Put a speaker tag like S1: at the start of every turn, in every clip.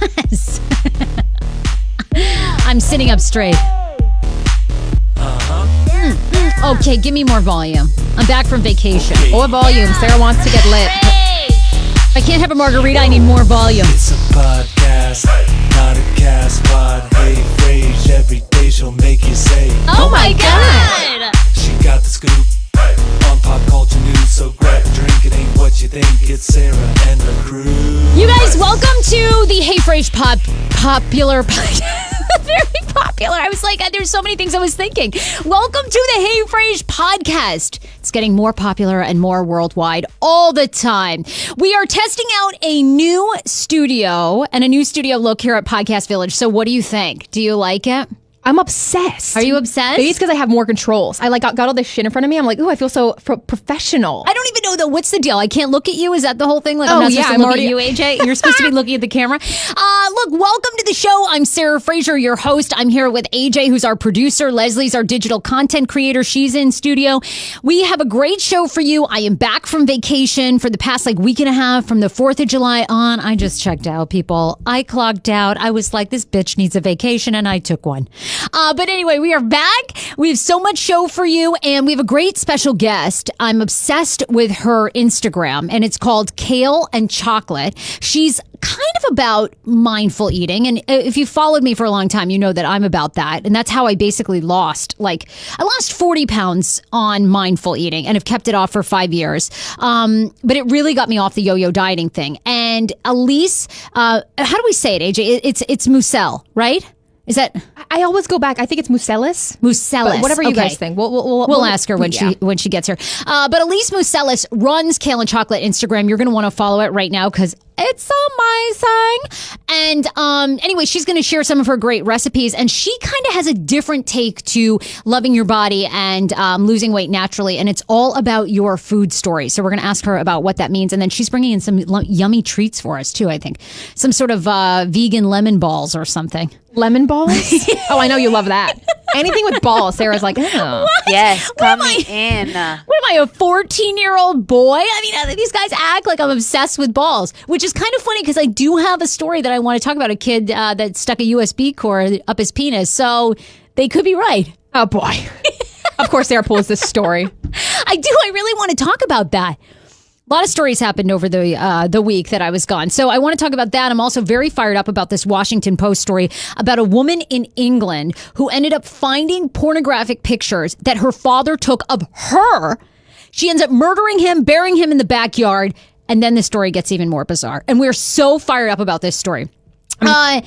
S1: Yes. I'm sitting up straight. Okay, give me more volume. I'm back from vacation.
S2: More volume. Sarah wants to get lit.
S1: If I can't have a margarita, I need more volume.
S3: It's a podcast, not a cast pod. Hey, Frase, every day she'll make you say,
S1: Oh my God!
S3: She got the scoop on pop culture news, so grab a drink. It ain't what you think. It's Sarah and the crew.
S1: You guys, welcome to the Hey Frase popular podcast. Very popular. I was like, there's so many things I was thinking. Welcome to the Hey Frase podcast. It's getting more popular and more worldwide all the time. We are testing out a new studio and a new studio look here at Podcast Village. So what do you think? Do you like it?
S2: I'm obsessed.
S1: Are you obsessed?
S2: Maybe it's because I have more controls. I got all this shit in front of me. I'm like, ooh, I feel so professional.
S1: I don't even know though. What's the deal? I can't look at you. Is that the whole thing? Like,
S2: Oh,
S1: I'm not
S2: yeah,
S1: supposed to
S2: I'm
S1: look
S2: already-
S1: at you, AJ. You're supposed to be looking at the camera. Look, welcome to the show. I'm Sarah Fraser, your host. I'm here with AJ, who's our producer. Leslie's our digital content creator. She's in studio. We have a great show for you. I am back from vacation for the past week and a half, from the 4th of July on. I just checked out, people. I clocked out. I was like, this bitch needs a vacation, and I took one. But anyway, we are back. We have so much show for you, and we have a great special guest. I'm obsessed with her Instagram, and it's called Kale and Chocolate. She's kind of about mindful eating, and if you followed me for a long time, you know that I'm about that, and that's how I basically lost 40 pounds on mindful eating, and have kept it off for 5 years. But it really got me off the yo-yo dieting thing. And Elise, how do we say it, AJ? It's Museles, right? Is that?
S2: I always go back. I think it's Museles.
S1: Museles.
S2: But whatever you
S1: Okay.
S2: guing. We'll
S1: ask her when she gets here. But Elise Museles runs Kale and Chocolate Instagram. You're going to want to follow it right now because it's amazing. And anyway, she's going to share some of her great recipes, and she kind of has a different take to loving your body and losing weight naturally. And it's all about your food story. So we're going to ask her about what that means, and then she's bringing in some yummy treats for us too. I think some sort of vegan lemon balls or something.
S2: Lemon balls? Oh, I know you love that. Anything with balls, Sarah's like, oh.
S4: Yes, coming in.
S1: What am I, a 14-year-old boy? I mean, these guys act like I'm obsessed with balls, which is kind of funny because I do have a story that I want to talk about, a kid that stuck a USB cord up his penis. So they could be right.
S2: Oh, boy. Of course, Sarah pulls this story.
S1: I do. I really want to talk about that. A lot of stories happened over the week that I was gone. So I want to talk about that. I'm also very fired up about this Washington Post story about a woman in England who ended up finding pornographic pictures that her father took of her. She ends up murdering him, burying him in the backyard. And then the story gets even more bizarre. And we're so fired up about this story. I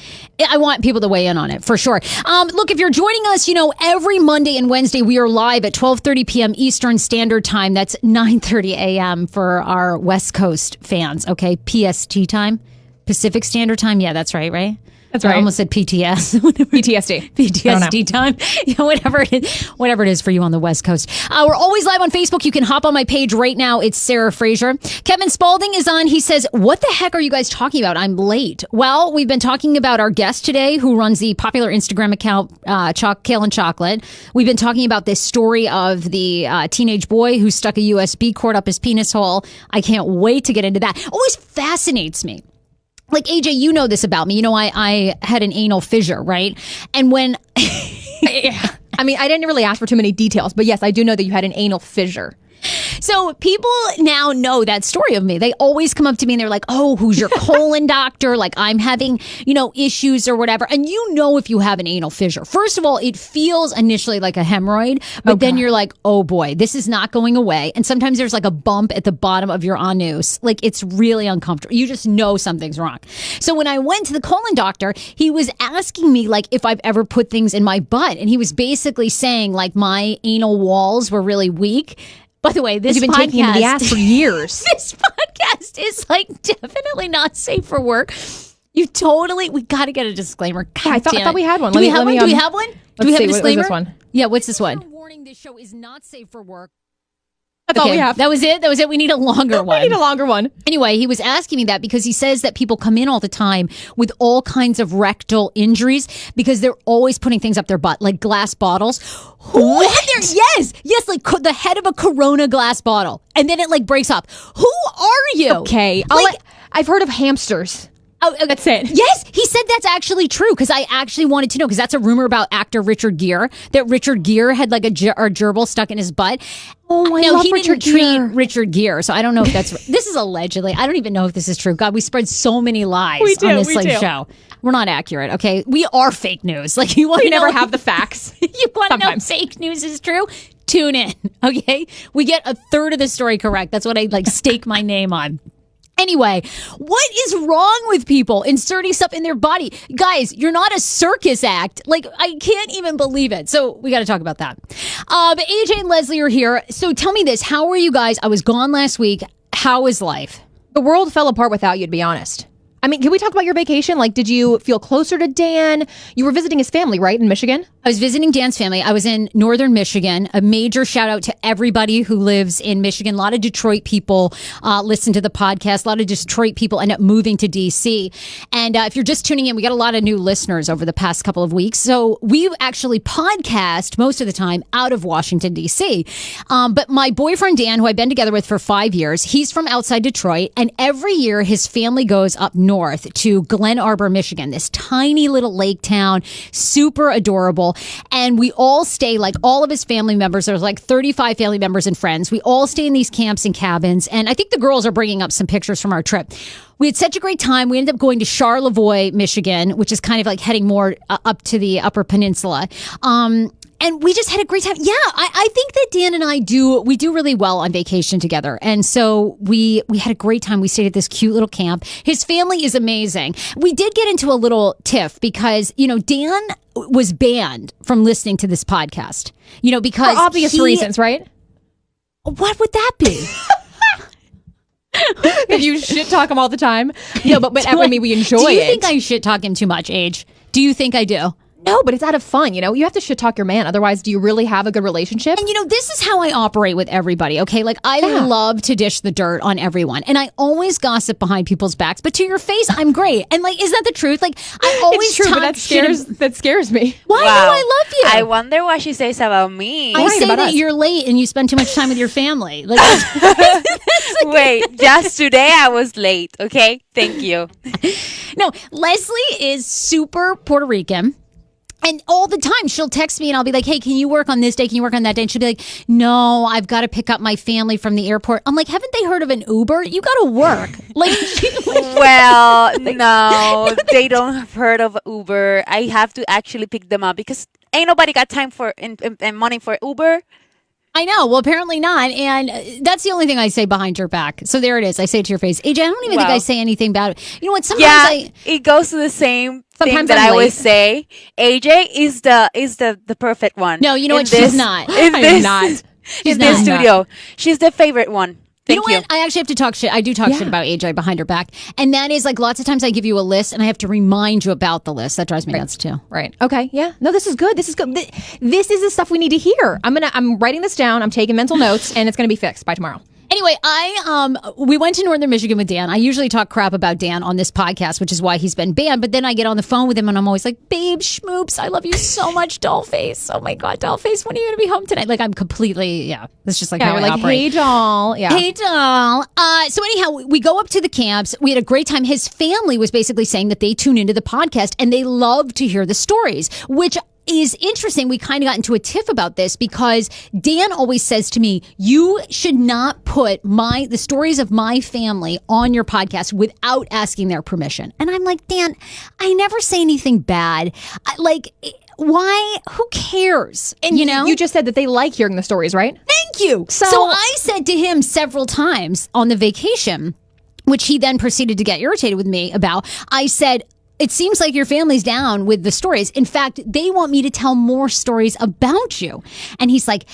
S1: want people to weigh in on it for sure. Look, if you're joining us, every Monday and Wednesday we are live at 12:30 p.m. Eastern Standard Time. That's 9:30 a.m. for our West Coast fans. Okay, PST time, Pacific Standard Time. Yeah, that's right.
S2: That's right.
S1: I almost said PTS.
S2: PTSD.
S1: PTSD time. Whatever it is for you on the West Coast. We're always live on Facebook. You can hop on my page right now. It's Sarah Fraser. Kevin Spalding is on. He says, what the heck are you guys talking about? I'm late. Well, we've been talking about our guest today who runs the popular Instagram account, Kale and Chocolate. We've been talking about this story of the teenage boy who stuck a USB cord up his penis hole. I can't wait to get into that. Always fascinates me. Like, AJ, you know this about me. I had an anal fissure, right? And when...
S2: I mean, I didn't really ask for too many details, but yes, I do know that you had an anal fissure.
S1: So people now know that story of me. They always come up to me and they're like, oh, who's your colon doctor? Like, I'm having, issues or whatever. And if you have an anal fissure. First of all, it feels initially like a hemorrhoid, but then you're like, oh boy, this is not going away. And sometimes there's like a bump at the bottom of your anus. Like, it's really uncomfortable. You just know something's wrong. So when I went to the colon doctor, he was asking me like if I've ever put things in my butt. And he was basically saying like my anal walls were really weak. By the way, this
S2: You've been
S1: podcast,
S2: taking it to the ass for years.
S1: This podcast is definitely not safe for work. We got to get a disclaimer. God
S2: I thought we had one.
S1: Do we have one? Do we have one? Do we have a disclaimer?
S2: What is this one?
S1: Yeah, what's this one?
S4: Warning, this show is not safe for work.
S2: That's all we have.
S1: That was it. We need a longer one.
S2: We need a longer one.
S1: Anyway, he was asking me that because he says that people come in all the time with all kinds of rectal injuries because they're always putting things up their butt, like glass bottles. Yes, like the head of a Corona glass bottle, and then it like breaks up. Who are you?
S2: Okay, I've heard of hamsters.
S1: Oh,
S2: That's it.
S1: Yes, he said that's actually true because I actually wanted to know because that's a rumor about actor Richard Gere that Richard Gere had like a gerbil stuck in his butt.
S2: Oh, I love
S1: he
S2: Richard
S1: didn't
S2: Gere.
S1: treat Richard Gere, so I don't know if that's. This is allegedly. I don't even know if this is true. God, we spread so many lies on this show. We're not accurate. Okay, we are fake news. Like you want to
S2: never have the facts.
S1: You want to know if
S2: Sometimes.
S1: fake news is true? Tune in. Okay, we get a third of the story correct. That's what I like stake my name on. Anyway, what is wrong with people inserting stuff in their body? Guys, you're not a circus act. Like, I can't even believe it. So we got to talk about that. But AJ and Leslie are here. So tell me this. How are you guys? I was gone last week. How is life?
S2: The world fell apart without you, to be honest. I mean, can we talk about your vacation? Like, did you feel closer to Dan? You were visiting his family, right, in Michigan?
S1: I was visiting Dan's family. I was in northern Michigan. A major shout out to everybody who lives in Michigan. A lot of Detroit people listen to the podcast. A lot of Detroit people end up moving to DC. And if you're just tuning in, we got a lot of new listeners over the past couple of weeks. So we actually podcast most of the time out of Washington, DC. But my boyfriend, Dan, who I've been together with for 5 years, he's from outside Detroit. And every year his family goes up north to Glen Arbor, Michigan, this tiny little lake town, super adorable. And we all stay, like all of his family members, there's like 35 family members and friends. We all stay in these camps and cabins. And I think the girls are bringing up some pictures from our trip. We had such a great time. We ended up going to Charlevoix, Michigan, which is kind of like heading more up to the Upper Peninsula. And we just had a great time. Yeah, I think that Dan and I do really well on vacation together. And so we had a great time. We stayed at this cute little camp. His family is amazing. We did get into a little tiff because, Dan was banned from listening to this podcast. Because
S2: For obvious reasons, right?
S1: What would that be?
S2: If you shit talk him all the time. No, but I mean, we enjoy it.
S1: Do you think I shit talk him too much, Age? Do you think I do?
S2: No, but it's out of fun, You have to shit talk your man. Otherwise, do you really have a good relationship?
S1: And this is how I operate with everybody, okay? Like, I love to dish the dirt on everyone. And I always gossip behind people's backs. But to your face, I'm great. And, like, is that the truth? Like, I always
S2: It's true, but that scares me.
S1: Why?
S4: Wow.
S1: No, I love you.
S4: I wonder what she says about me.
S1: I say
S2: about
S1: that
S2: us.
S1: you're late and you spend too much time with your family. Like,
S4: Wait, just today I was late, okay? Thank you.
S1: no, Leslie is super Puerto Rican. And all the time she'll text me and I'll be like, hey, can you work on this day? Can you work on that day? And she'll be like, no, I've got to pick up my family from the airport. I'm like, haven't they heard of an Uber? You got to work. Like,
S4: Well, no, they don't have heard of Uber. I have to actually pick them up because ain't nobody got time for and money for Uber.
S1: I know. Well, apparently not. And that's the only thing I say behind your back. So there it is. I say it to your face. AJ, I don't even think I say anything bad. You know what? Sometimes
S4: It goes to the same thing
S2: Sometimes
S4: that
S2: I'm
S4: I
S2: late.
S4: always say. AJ is the perfect one.
S1: No, you know
S4: in
S1: what? She's not.
S4: In
S2: I'm
S4: this,
S2: not.
S4: in this studio. She's the favorite one.
S1: You
S4: Thank
S1: know what? I actually have to talk shit. I do talk shit about AJ behind her back. And that is like lots of times I give you a list and I have to remind you about the list. That drives me nuts too.
S2: Right. Okay. Yeah. No, this is good. This is good. This is the stuff we need to hear. I'm writing this down. I'm taking mental notes, and it's gonna be fixed by tomorrow.
S1: Anyway, we went to Northern Michigan with Dan. I usually talk crap about Dan on this podcast, which is why he's been banned. But then I get on the phone with him and I'm always like, babe, schmoops, I love you so much, dollface. Oh my God, dollface, when are you going to be home tonight? Like, I'm completely, that's just like how
S2: you're
S1: I
S2: like,
S1: operate.
S2: hey, doll. Yeah.
S1: Hey, doll. So anyhow, we go up to the camps. We had a great time. His family was basically saying that they tune into the podcast and they love to hear the stories, which is interesting. We kind of got into a tiff about this because Dan always says to me, you should not put the stories of my family on your podcast without asking their permission. And I'm like, Dan, I never say anything bad. Why? Who cares?
S2: And you just said that they like hearing the stories, right?
S1: Thank you. So I said to him several times on the vacation, which he then proceeded to get irritated with me about, I said, it seems like your family's down with the stories. In fact, they want me to tell more stories about you. And he's like,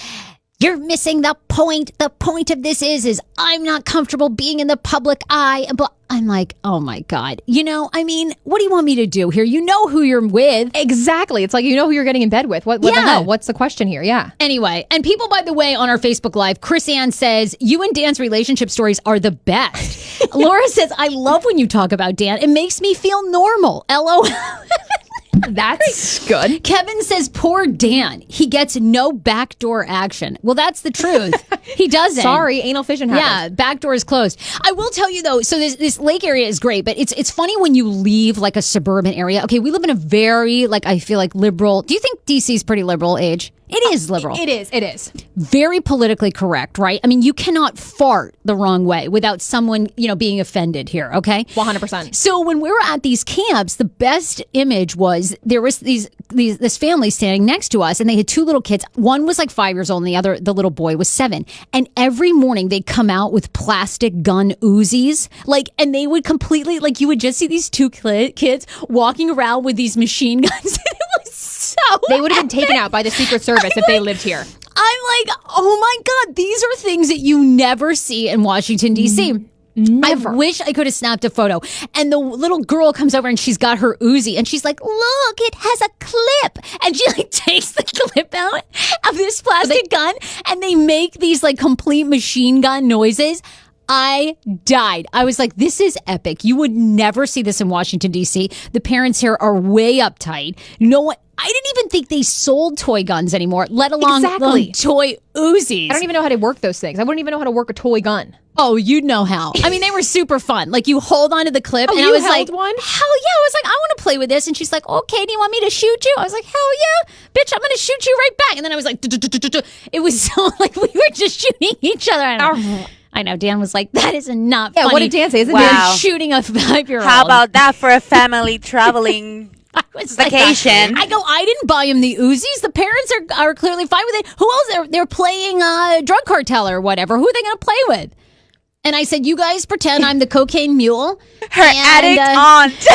S1: you're missing the point. The point of this is I'm not comfortable being in the public eye. I'm like, oh my God. What do you want me to do here? You know who you're with.
S2: Exactly. It's like, you know who you're getting in bed with. What the hell? What's the question here? Yeah.
S1: Anyway, and people, by the way, on our Facebook Live, Chris Ann says, you and Dan's relationship stories are the best. Laura says, I love when you talk about Dan. It makes me feel normal. LOL.
S2: That's good.
S1: Kevin says, poor Dan. He gets no backdoor action. Well, that's the truth. He doesn't.
S2: Sorry, anal fission happened.
S1: Yeah, back door is closed. I will tell you though, so this lake area is great, but it's funny when you leave like a suburban area. Okay, we live in a very I feel like liberal. Do you think DC is pretty liberal age? It is liberal.
S2: It is.
S1: Very politically correct, right? I mean, you cannot fart the wrong way without someone, being offended here, okay?
S2: 100%.
S1: So when we were at these camps, the best image was there was this family standing next to us, and they had two little kids. One was like 5 years old, and the little boy was 7. And every morning they'd come out with plastic gun Uzis, and they would completely, you would just see these two kids walking around with these machine guns. And it was so
S2: They would have been taken out by the Secret Service if they lived here.
S1: I'm like, oh my God, these are things that you never see in Washington, D.C.
S2: Never.
S1: I wish I could have snapped a photo. And the little girl comes over and she's got her Uzi and she's like, look, it has a clip. And she takes the clip out of this plastic gun and they make these complete machine gun noises. I died. I was like, this is epic. You would never see this in Washington, D.C. The parents here are way uptight. I didn't even think they sold toy guns anymore, let alone toy Uzis.
S2: I don't even know how to work those things. I wouldn't even know how to work a toy gun.
S1: Oh, you'd know how. I mean, they were super fun. You hold onto the clip.
S2: Oh,
S1: and
S2: you
S1: I was
S2: held
S1: like,
S2: one?
S1: hell yeah. I was like, I want to play with this. And she's like, okay, do you want me to shoot you? I was like, hell yeah. Bitch, I'm going to shoot you right back. And then I was like, it was so we were just shooting each other. I know. Dan was like, that is not funny.
S2: Yeah, what did Dan say? Isn't
S4: Wow.
S1: You're shooting a 5-year-old.
S4: How about that for a family traveling vacation?
S1: I go, I didn't buy him the Uzis. The parents are clearly fine with it. Who else? They're playing drug cartel or whatever. Who are they going to play with? And I said, you guys pretend I'm the cocaine mule.
S4: Her addict aunt.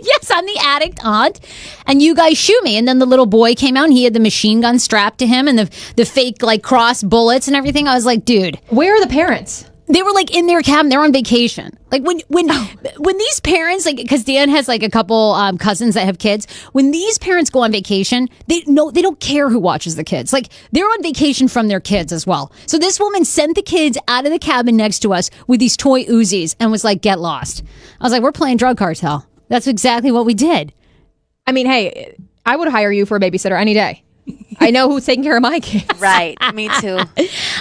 S1: Yes, I'm the addict aunt. And you guys shoot me. And then the little boy came out and he had the machine gun strapped to him and the fake cross bullets and everything. I was like, dude.
S2: Where are the parents?
S1: They were in their cabin. They're on vacation. When these parents, because Dan has a couple cousins that have kids. When these parents go on vacation, they don't care who watches the kids. They're on vacation from their kids as well. So this woman sent the kids out of the cabin next to us with these toy Uzis and was like, get lost. I was like, we're playing drug cartel. That's exactly what we did.
S2: I mean, hey, I would hire you for a babysitter any day. I know who's taking care of my kids.
S4: Right, me too.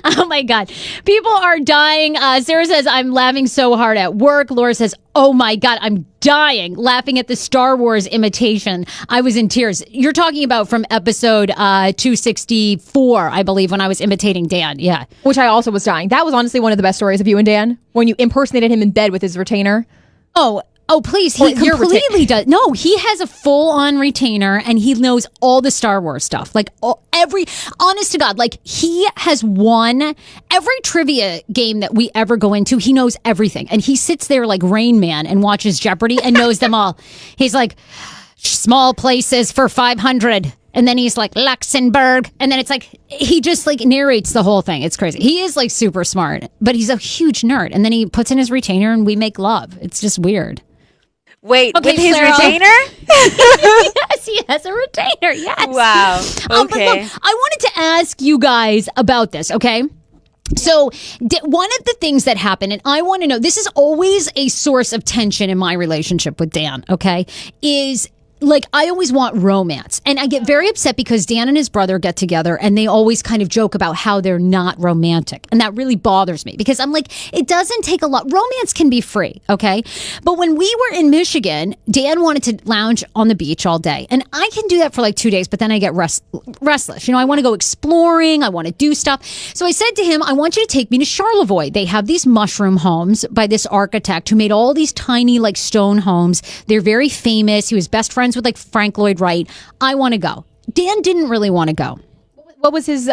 S1: Oh my God. People are dying. Sarah says, I'm laughing so hard at work. Laura says, oh my God, I'm dying laughing at the Star Wars imitation. I was in tears. You're talking about from episode 264, I believe, when I was imitating Dan. Yeah.
S2: Which I also was dying. That was honestly one of the best stories of you and Dan, when you impersonated him in bed with his retainer.
S1: Oh, please. He completely does. No, he has a full-on retainer and he knows all the Star Wars stuff. Honest to God, he has won every trivia game that we ever go into. He knows everything. And he sits there like Rain Man and watches Jeopardy and knows them all. He's like, small places for 500. And then he's like, Luxembourg. And then it's he just narrates the whole thing. It's crazy. He is super smart, but he's a huge nerd. And then he puts in his retainer and we make love. It's just weird.
S4: Wait,
S1: okay,
S4: with his
S1: Clara.
S4: retainer?
S1: Yes, he has a retainer. Yes.
S4: Wow. Okay.
S1: But look, I wanted to ask you guys about this, okay? So one of the things that happened, and I want to know, this is always a source of tension in my relationship with Dan, okay, is I always want romance. And I get very upset because Dan and his brother get together and they always kind of joke about how they're not romantic. And that really bothers me because I'm like, it doesn't take a lot. Romance can be free, okay? But when we were in Michigan, Dan wanted to lounge on the beach all day. And I can do that for 2 days, but then I get restless. I want to go exploring. I want to do stuff. So I said to him, I want you to take me to Charlevoix. They have these mushroom homes by this architect who made all these tiny stone homes. They're very famous. He was best friends with Frank Lloyd Wright. I want to go. Dan didn't really want to go.
S2: What was his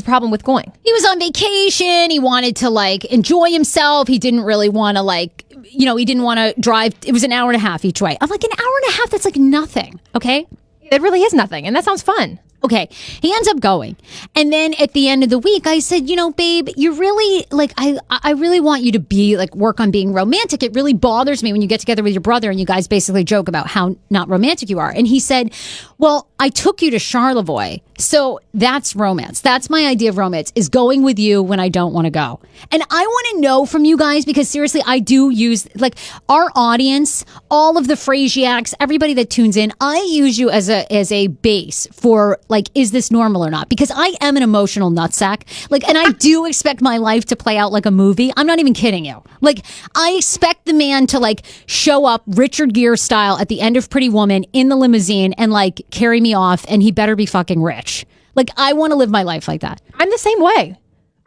S2: problem with going?
S1: He was on vacation. He wanted to enjoy himself. He didn't really want to he didn't want to drive. It was an hour and a half each way. I'm like, an hour and a half? That's nothing. Okay.
S2: It really is nothing. And that sounds fun.
S1: Okay. He ends up going. And then at the end of the week, I said, babe, you're really I really want you to be work on being romantic. It really bothers me when you get together with your brother and you guys basically joke about how not romantic you are. And he said, well, I took you to Charlevoix So that's romance. That's my idea of romance, is going with you when I don't want to go. And I want to know from you guys, because seriously, I do use, like, our audience, all of the Frasiacs, everybody that tunes in, I use you as a base for, like, is this normal or not? Because I am an emotional nutsack. Like, and I do expect my life to play out like a movie. I'm not even kidding you. Like, I expect the man to, like, show up Richard Gere style at the end of Pretty Woman in the limousine and, like, carry me off, and he better be fucking rich. Like, I want to live my life like that.
S2: I'm the same way.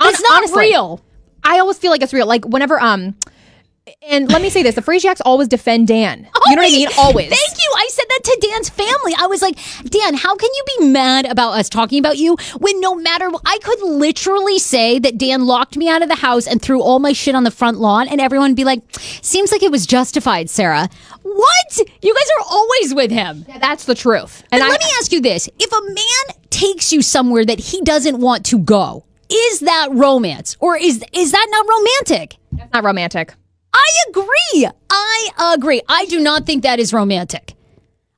S1: It's not
S2: Honestly,
S1: real.
S2: I always feel like it's real. Like whenever and let me say this, the Frasiacs always defend Dan. You know what I mean? Always.
S1: Thank you. I said that to Dan's family. I was like, Dan, how can you be mad about us talking about you when no matter what, I could literally say that Dan locked me out of the house and threw all my shit on the front lawn, and everyone would be like, seems like it was justified, Sarah. What? You guys are always with him.
S2: Yeah, that's the truth.
S1: And let me ask you this. If a man takes you somewhere that he doesn't want to go, is that romance? Or is that not romantic?
S2: That's not romantic.
S1: I agree. I do not think that is romantic.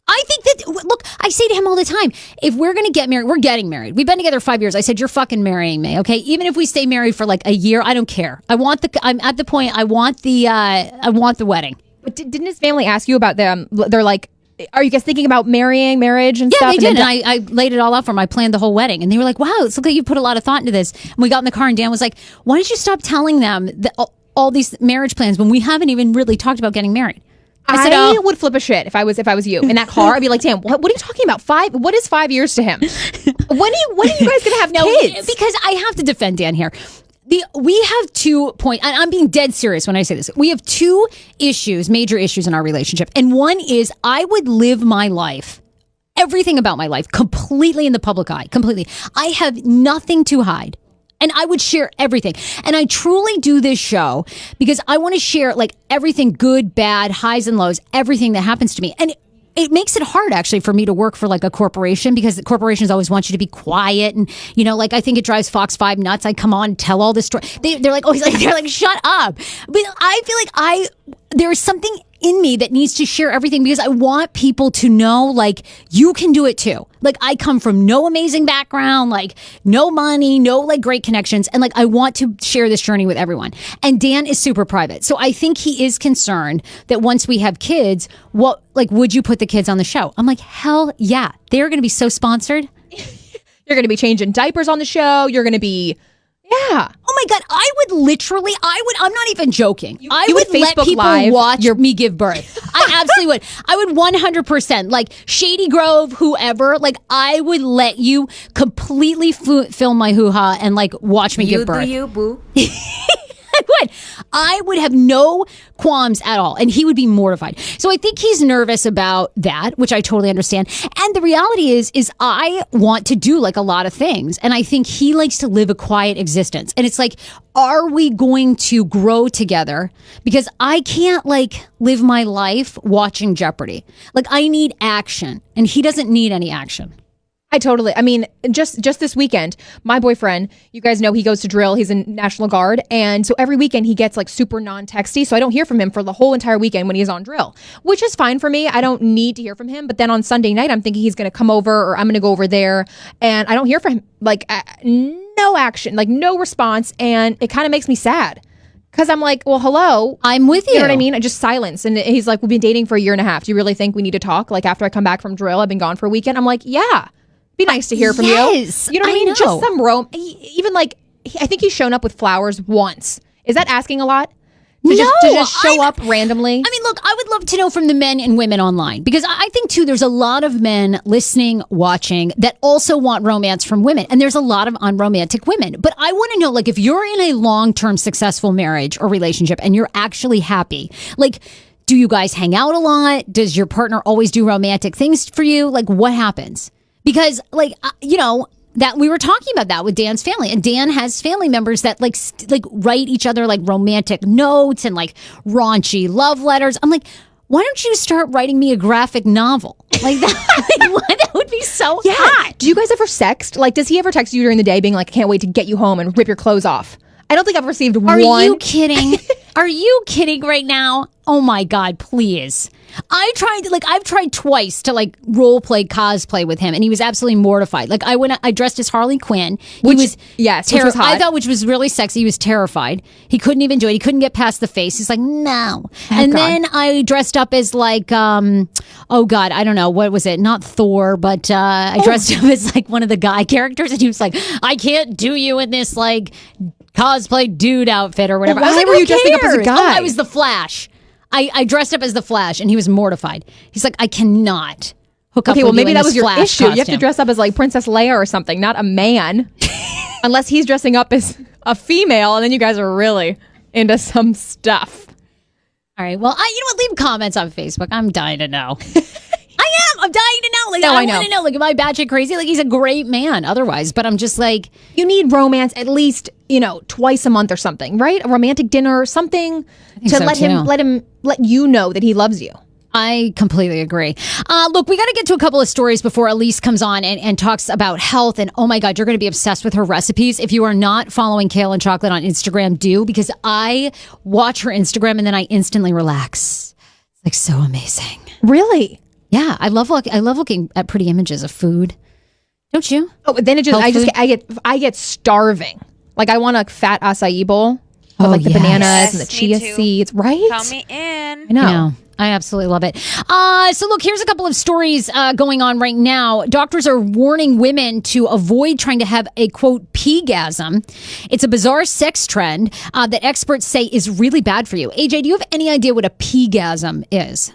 S1: I think that, look, I say to him all the time, if we're going to get married, we're getting married. We've been together 5 years. I said, you're fucking marrying me, okay? Even if we stay married for like a year, I don't care. I'm at the point, I want the wedding.
S2: But didn't his family ask you about them? They're like, are you guys thinking about marriage and stuff?
S1: Yeah, they did. And I laid it all out for them. I planned the whole wedding. And they were like, wow, it's like you put a lot of thought into this. And we got in the car and Dan was like, why don't you stop telling them that all these marriage plans when we haven't even really talked about getting married?
S2: I said, would flip a shit if I was you in that car. I'd be like, damn, what are you talking about? What is 5 years to him? When are you guys gonna have kids?
S1: Because I have to defend Dan here. We have 2 points, and I'm being dead serious when I say this. We have 2 issues, major issues in our relationship. And one is I would live my life, everything about my life, completely in the public eye, completely. I have nothing to hide. And I would share everything. And I truly do this show because I want to share like everything, good, bad, highs and lows, everything that happens to me. And it makes it hard actually for me to work for like a corporation because the corporations always want you to be quiet. And, you know, like I think it drives Fox 5 nuts. I come on and tell all this story. They're like, always like, they're like, shut up. But I feel like there is something in me that needs to share everything because I want people to know, like, you can do it too. Like, I come from no amazing background, like, no money, no, like, great connections. And, like, I want to share this journey with everyone. And Dan is super private. So I think he is concerned that once we have kids, would you put the kids on the show? I'm like, hell yeah. They're going to be so sponsored.
S2: You're going to be changing diapers on the show. You're going to be... Yeah.
S1: Oh my God. I'm not even joking. I would let
S2: Facebook
S1: people
S2: Live
S1: watch me give birth. I absolutely would. I would 100%. Like Shady Grove, whoever, like I would let you completely film my hoo-ha and like watch me give birth.
S4: You do you, boo.
S1: I would have no qualms at all. And he would be mortified. So I think he's nervous about that, which I totally understand. And the reality is I want to do like a lot of things. And I think he likes to live a quiet existence. And it's like, are we going to grow together? Because I can't like live my life watching Jeopardy. Like I need action and he doesn't need any action.
S2: I mean, just this weekend, my boyfriend, you guys know he goes to drill. He's in National Guard. And so every weekend he gets like super non-texty. So I don't hear from him for the whole entire weekend when he's on drill, which is fine for me. I don't need to hear from him. But then on Sunday night, I'm thinking he's going to come over or I'm going to go over there. And I don't hear from him. Like no action, like no response. And it kind of makes me sad. Because I'm like, well, hello.
S1: I'm with you.
S2: You know what I mean? I just silence. And he's like, we've been dating for a year and a half. Do you really think we need to talk? Like after I come back from drill, I've been gone for a weekend. I'm like, yeah. Be nice to hear from you. You know what I mean?
S1: Know.
S2: Just some even like, I think he's shown up with flowers once. Is that asking a lot? To just show up randomly?
S1: I mean, look, I would love to know from the men and women online because I think too, there's a lot of men listening, watching that also want romance from women. And there's a lot of unromantic women. But I want to know, like, if you're in a long-term successful marriage or relationship and you're actually happy, like, do you guys hang out a lot? Does your partner always do romantic things for you? Like, what happens? Because, like, you know, that we were talking about that with Dan's family. And Dan has family members that, like, write each other, like, romantic notes and, like, raunchy love letters. I'm like, why don't you start writing me a graphic novel? Like, that would be so hot.
S2: Do you guys ever sext? Like, does he ever text you during the day being like, I can't wait to get you home and rip your clothes off? I don't think I've received one.
S1: Are you kidding? Are you kidding right now? Oh, my God, please. I've tried twice to like role play cosplay with him, and he was absolutely mortified. Like I dressed as Harley Quinn.
S2: Which was hot.
S1: I thought, which was really sexy. He was terrified. He couldn't even do it. He couldn't get past the face. He's like, no. And
S2: God.
S1: then I dressed up as like, oh God, I don't know. What was it? Not Thor, but I dressed up as like one of the guy characters, and he was like, I can't do you in this like cosplay dude outfit or whatever.
S2: Well,
S1: I was
S2: why
S1: like,
S2: were
S1: who
S2: you dressing up as a
S1: cares?
S2: guy?
S1: Oh, I was the Flash. I dressed up as the Flash, and he was mortified. He's like, I cannot hook up
S2: Okay,
S1: with
S2: well,
S1: you
S2: maybe
S1: in
S2: that
S1: this
S2: was your
S1: Flash
S2: issue. You have to
S1: costume.
S2: dress up as like Princess Leia or something, not a man. Unless he's dressing up as a female, and then you guys are really into some stuff.
S1: All right. Well, you know what? Leave comments on Facebook. I'm dying to know. I'm dying to know. Like,
S2: No, I
S1: I
S2: know.
S1: want to know. Like, am I batshit crazy? Like, he's a great man otherwise, but I'm just like,
S2: You need romance at least, twice a month or something, right? A romantic dinner or something to
S1: so,
S2: let you know that he loves you.
S1: I completely agree. Look, we got to get to a couple of stories before Elise comes on and talks about health. And oh my God, you're going to be obsessed with her recipes. If you are not following Kale and Chocolate on Instagram, do, because I watch her Instagram and then I instantly relax. It's like so amazing.
S2: Really?
S1: Yeah, I love looking at pretty images of food. Don't you?
S2: Oh, but then I get starving. Like I want a fat acai bowl with like the
S1: yes.
S2: bananas
S4: Yes,
S2: and the
S4: me
S2: chia
S4: too.
S2: seeds, right?
S4: Count me in.
S2: I know.
S1: Yeah, I absolutely love it. So look, here's a couple of stories going on right now. Doctors are warning women to avoid trying to have a, quote, peegasm. It's a bizarre sex trend that experts say is really bad for you. AJ, do you have any idea what a peegasm is?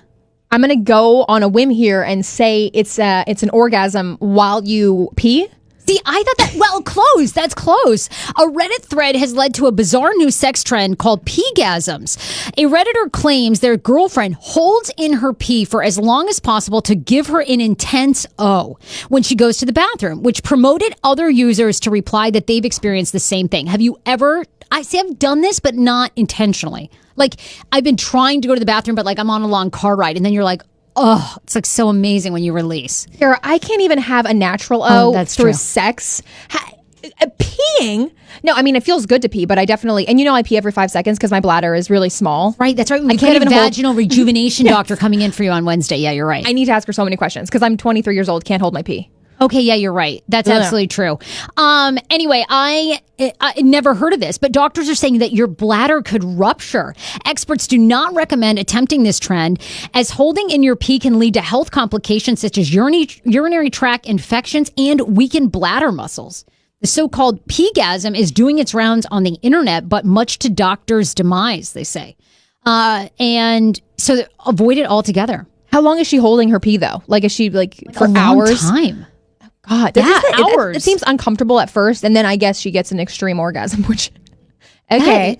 S2: I'm gonna go on a whim here and say it's an orgasm while you pee.
S1: See, I thought that, well, close. That's close. A Reddit thread has led to a bizarre new sex trend called peegasms. A Redditor claims their girlfriend holds in her pee for as long as possible to give her an intense O when she goes to the bathroom, which promoted other users to reply that they've experienced the same thing. Have you ever, I've done this, but not intentionally. Like, I've been trying to go to the bathroom, but like I'm on a long car ride, and then you're like, oh, it's like so amazing when you release.
S2: Sarah, I can't even have a natural
S1: that's
S2: through
S1: true.
S2: sex. Peeing? No, I mean, it feels good to pee, but I definitely, and I pee every 5 seconds because my bladder is really small.
S1: Right, that's right. We
S2: can't
S1: can't have
S2: even
S1: a
S2: hold-
S1: vaginal rejuvenation doctor coming in for you on Wednesday. Yeah, you're right.
S2: I need to ask her so many questions because I'm 23 years old, can't hold my pee.
S1: Okay, yeah, you're right. That's
S2: Yeah.
S1: absolutely true. Anyway, I never heard of this, but doctors are saying that your bladder could rupture. Experts do not recommend attempting this trend, as holding in your pee can lead to health complications such as urinary tract infections and weakened bladder muscles. The so-called peegasm is doing its rounds on the internet, but much to doctors' demise, they say. And so avoid it altogether.
S2: How long is she holding her pee though? Like, is she like for
S1: a long
S2: hours?
S1: time.
S2: God,
S1: Yeah,
S2: it
S1: hours.
S2: seems uncomfortable at first, and then I guess she gets an extreme orgasm, which, okay.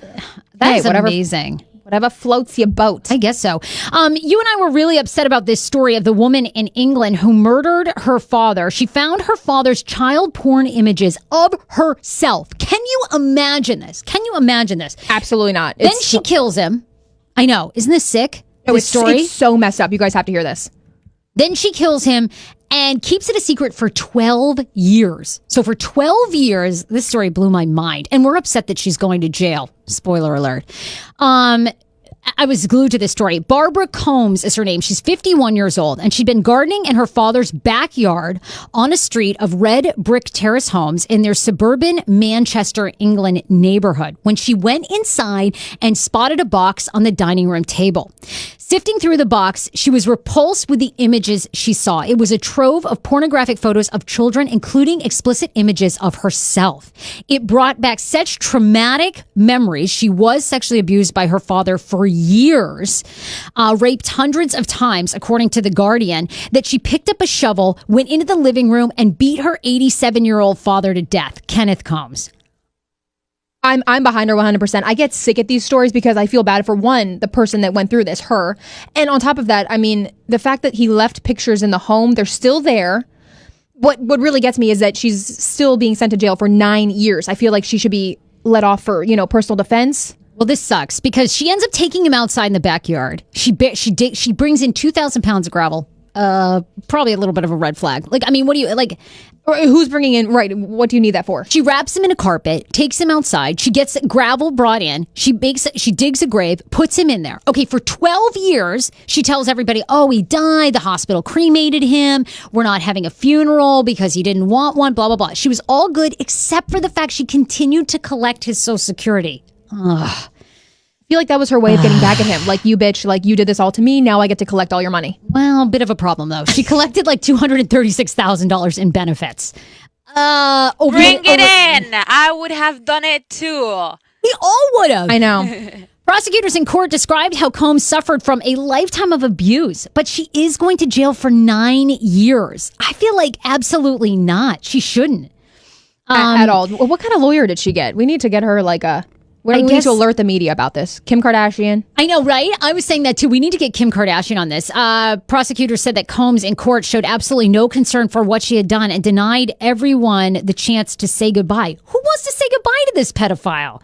S1: That is
S2: whatever.
S1: amazing.
S2: Whatever floats your boat.
S1: I guess so. You and I were really upset about this story of the woman in England who murdered her father. She found her father's child porn images of herself. Can you imagine this?
S2: Absolutely not.
S1: Then she kills him. I know. Isn't this sick?
S2: No,
S1: This story.
S2: it's so messed up. You guys have to hear this.
S1: Then she kills him and keeps it a secret for 12 years. So for 12 years, this story blew my mind. And we're upset that she's going to jail. Spoiler alert. I was glued to this story. Barbara Combs is her name. She's 51 years old, and she'd been gardening in her father's backyard on a street of red brick terrace homes in their suburban Manchester, England neighborhood when she went inside and spotted a box on the dining room table. Sifting through the box, she was repulsed with the images she saw. It was a trove of pornographic photos of children, including explicit images of herself. It brought back such traumatic memories. She was sexually abused by her father for years, raped hundreds of times, according to The Guardian, that she picked up a shovel, went into the living room, and beat her 87-year-old father to death, Kenneth Combs.
S2: I'm behind her 100%. I get sick at these stories because I feel bad for one, the person that went through this, her. And on top of that, I mean, the fact that he left pictures in the home, they're still there. What really gets me is that she's still being sent to jail for 9 years. I feel like she should be let off for, personal defense.
S1: Well, this sucks because she ends up taking him outside in the backyard. She brings in 2,000 pounds of gravel, probably a little bit of a red flag. Like, I mean, what do you like?
S2: Or who's bringing in? Right. What do you need that for?
S1: She wraps him in a carpet, takes him outside. She gets gravel brought in. She digs a grave, puts him in there. Okay, for 12 years, she tells everybody, oh, he died. The hospital cremated him. We're not having a funeral because he didn't want one, blah, blah, blah. She was all good except for the fact she continued to collect his Social Security. Ugh.
S2: I feel like that was her way of getting back at him. Like, you bitch, like, you did this all to me. Now I get to collect all your money.
S1: Well, a bit of a problem, though. She collected like $236,000 in benefits.
S4: Bring it in. I would have done it too.
S1: We all would have.
S2: I know.
S1: Prosecutors in court described how Combs suffered from a lifetime of abuse, but she is going to jail for 9 years. I feel like absolutely not. She shouldn't.
S2: At all. What kind of lawyer did she get? We need to get her like a... We need to alert the media about this. Kim Kardashian.
S1: I know, right? I was saying that too. We need to get Kim Kardashian on this. Prosecutors said that Combs in court showed absolutely no concern for what she had done and denied everyone the chance to say goodbye. Who wants to say goodbye to this pedophile?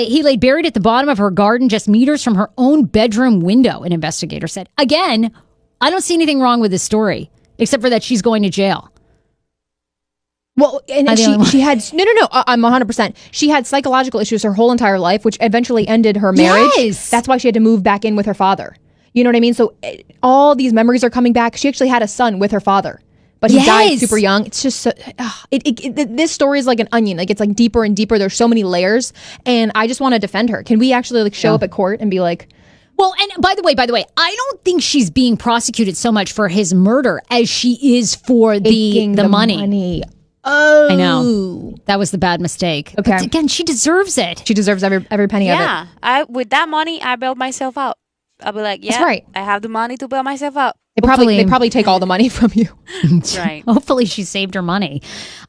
S1: He lay buried at the bottom of her garden just meters from her own bedroom window, an investigator said. Again, I don't see anything wrong with this story, except for that she's going to jail.
S2: Well, and she had no. I'm 100%. She had psychological issues her whole entire life, which eventually ended her marriage.
S1: Yes.
S2: That's why she had to move back in with her father. You know what I mean? So all these memories are coming back. She actually had a son with her father, but he died super young. It's just this story is like an onion. Like, it's like deeper and deeper. There's so many layers, and I just want to defend her. Can we actually like show up at court and be like?
S1: Well, and by the way, I don't think she's being prosecuted so much for his murder as she is for the money.
S2: Oh,
S1: I know. That was the bad mistake.
S2: Okay.
S1: But again, she deserves it.
S2: She deserves every penny of it.
S4: Yeah. With that money, I bailed myself out. I'll be like,
S2: That's right.
S4: I have the money to bail myself out.
S2: They probably take all the money from you.
S4: Right.
S1: Hopefully she saved her money.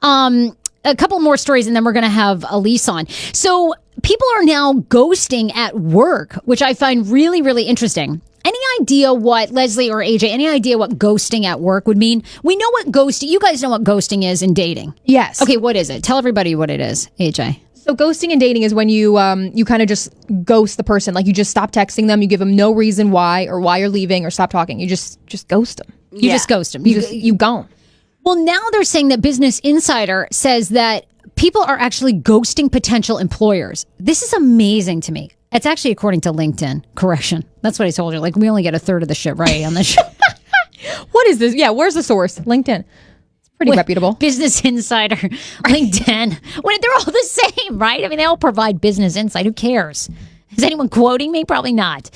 S1: A couple more stories and then we're going to have Elise on. So people are now ghosting at work, which I find really, really interesting. Any idea what, Leslie or AJ, any idea what ghosting at work would mean? We know what ghosting, you guys know what ghosting is in dating.
S2: Yes.
S1: Okay, what is it? Tell everybody what it is, AJ.
S2: So ghosting in dating is when you you kind of just ghost the person. Like, you just stop texting them. You give them no reason why or why you're leaving or stop talking. You just ghost them.
S1: You just ghost them.
S2: You gone.
S1: Well, now they're saying that Business Insider says that people are actually ghosting potential employers. This is amazing to me. It's actually according to LinkedIn. Correction. That's what I told you. Like, we only get a third of the shit right on this show.
S2: What is this? Yeah, where's the source? LinkedIn. It's pretty reputable.
S1: Business Insider, LinkedIn. When they're all the same, right? I mean, they all provide business insight. Who cares? Is anyone quoting me? Probably not.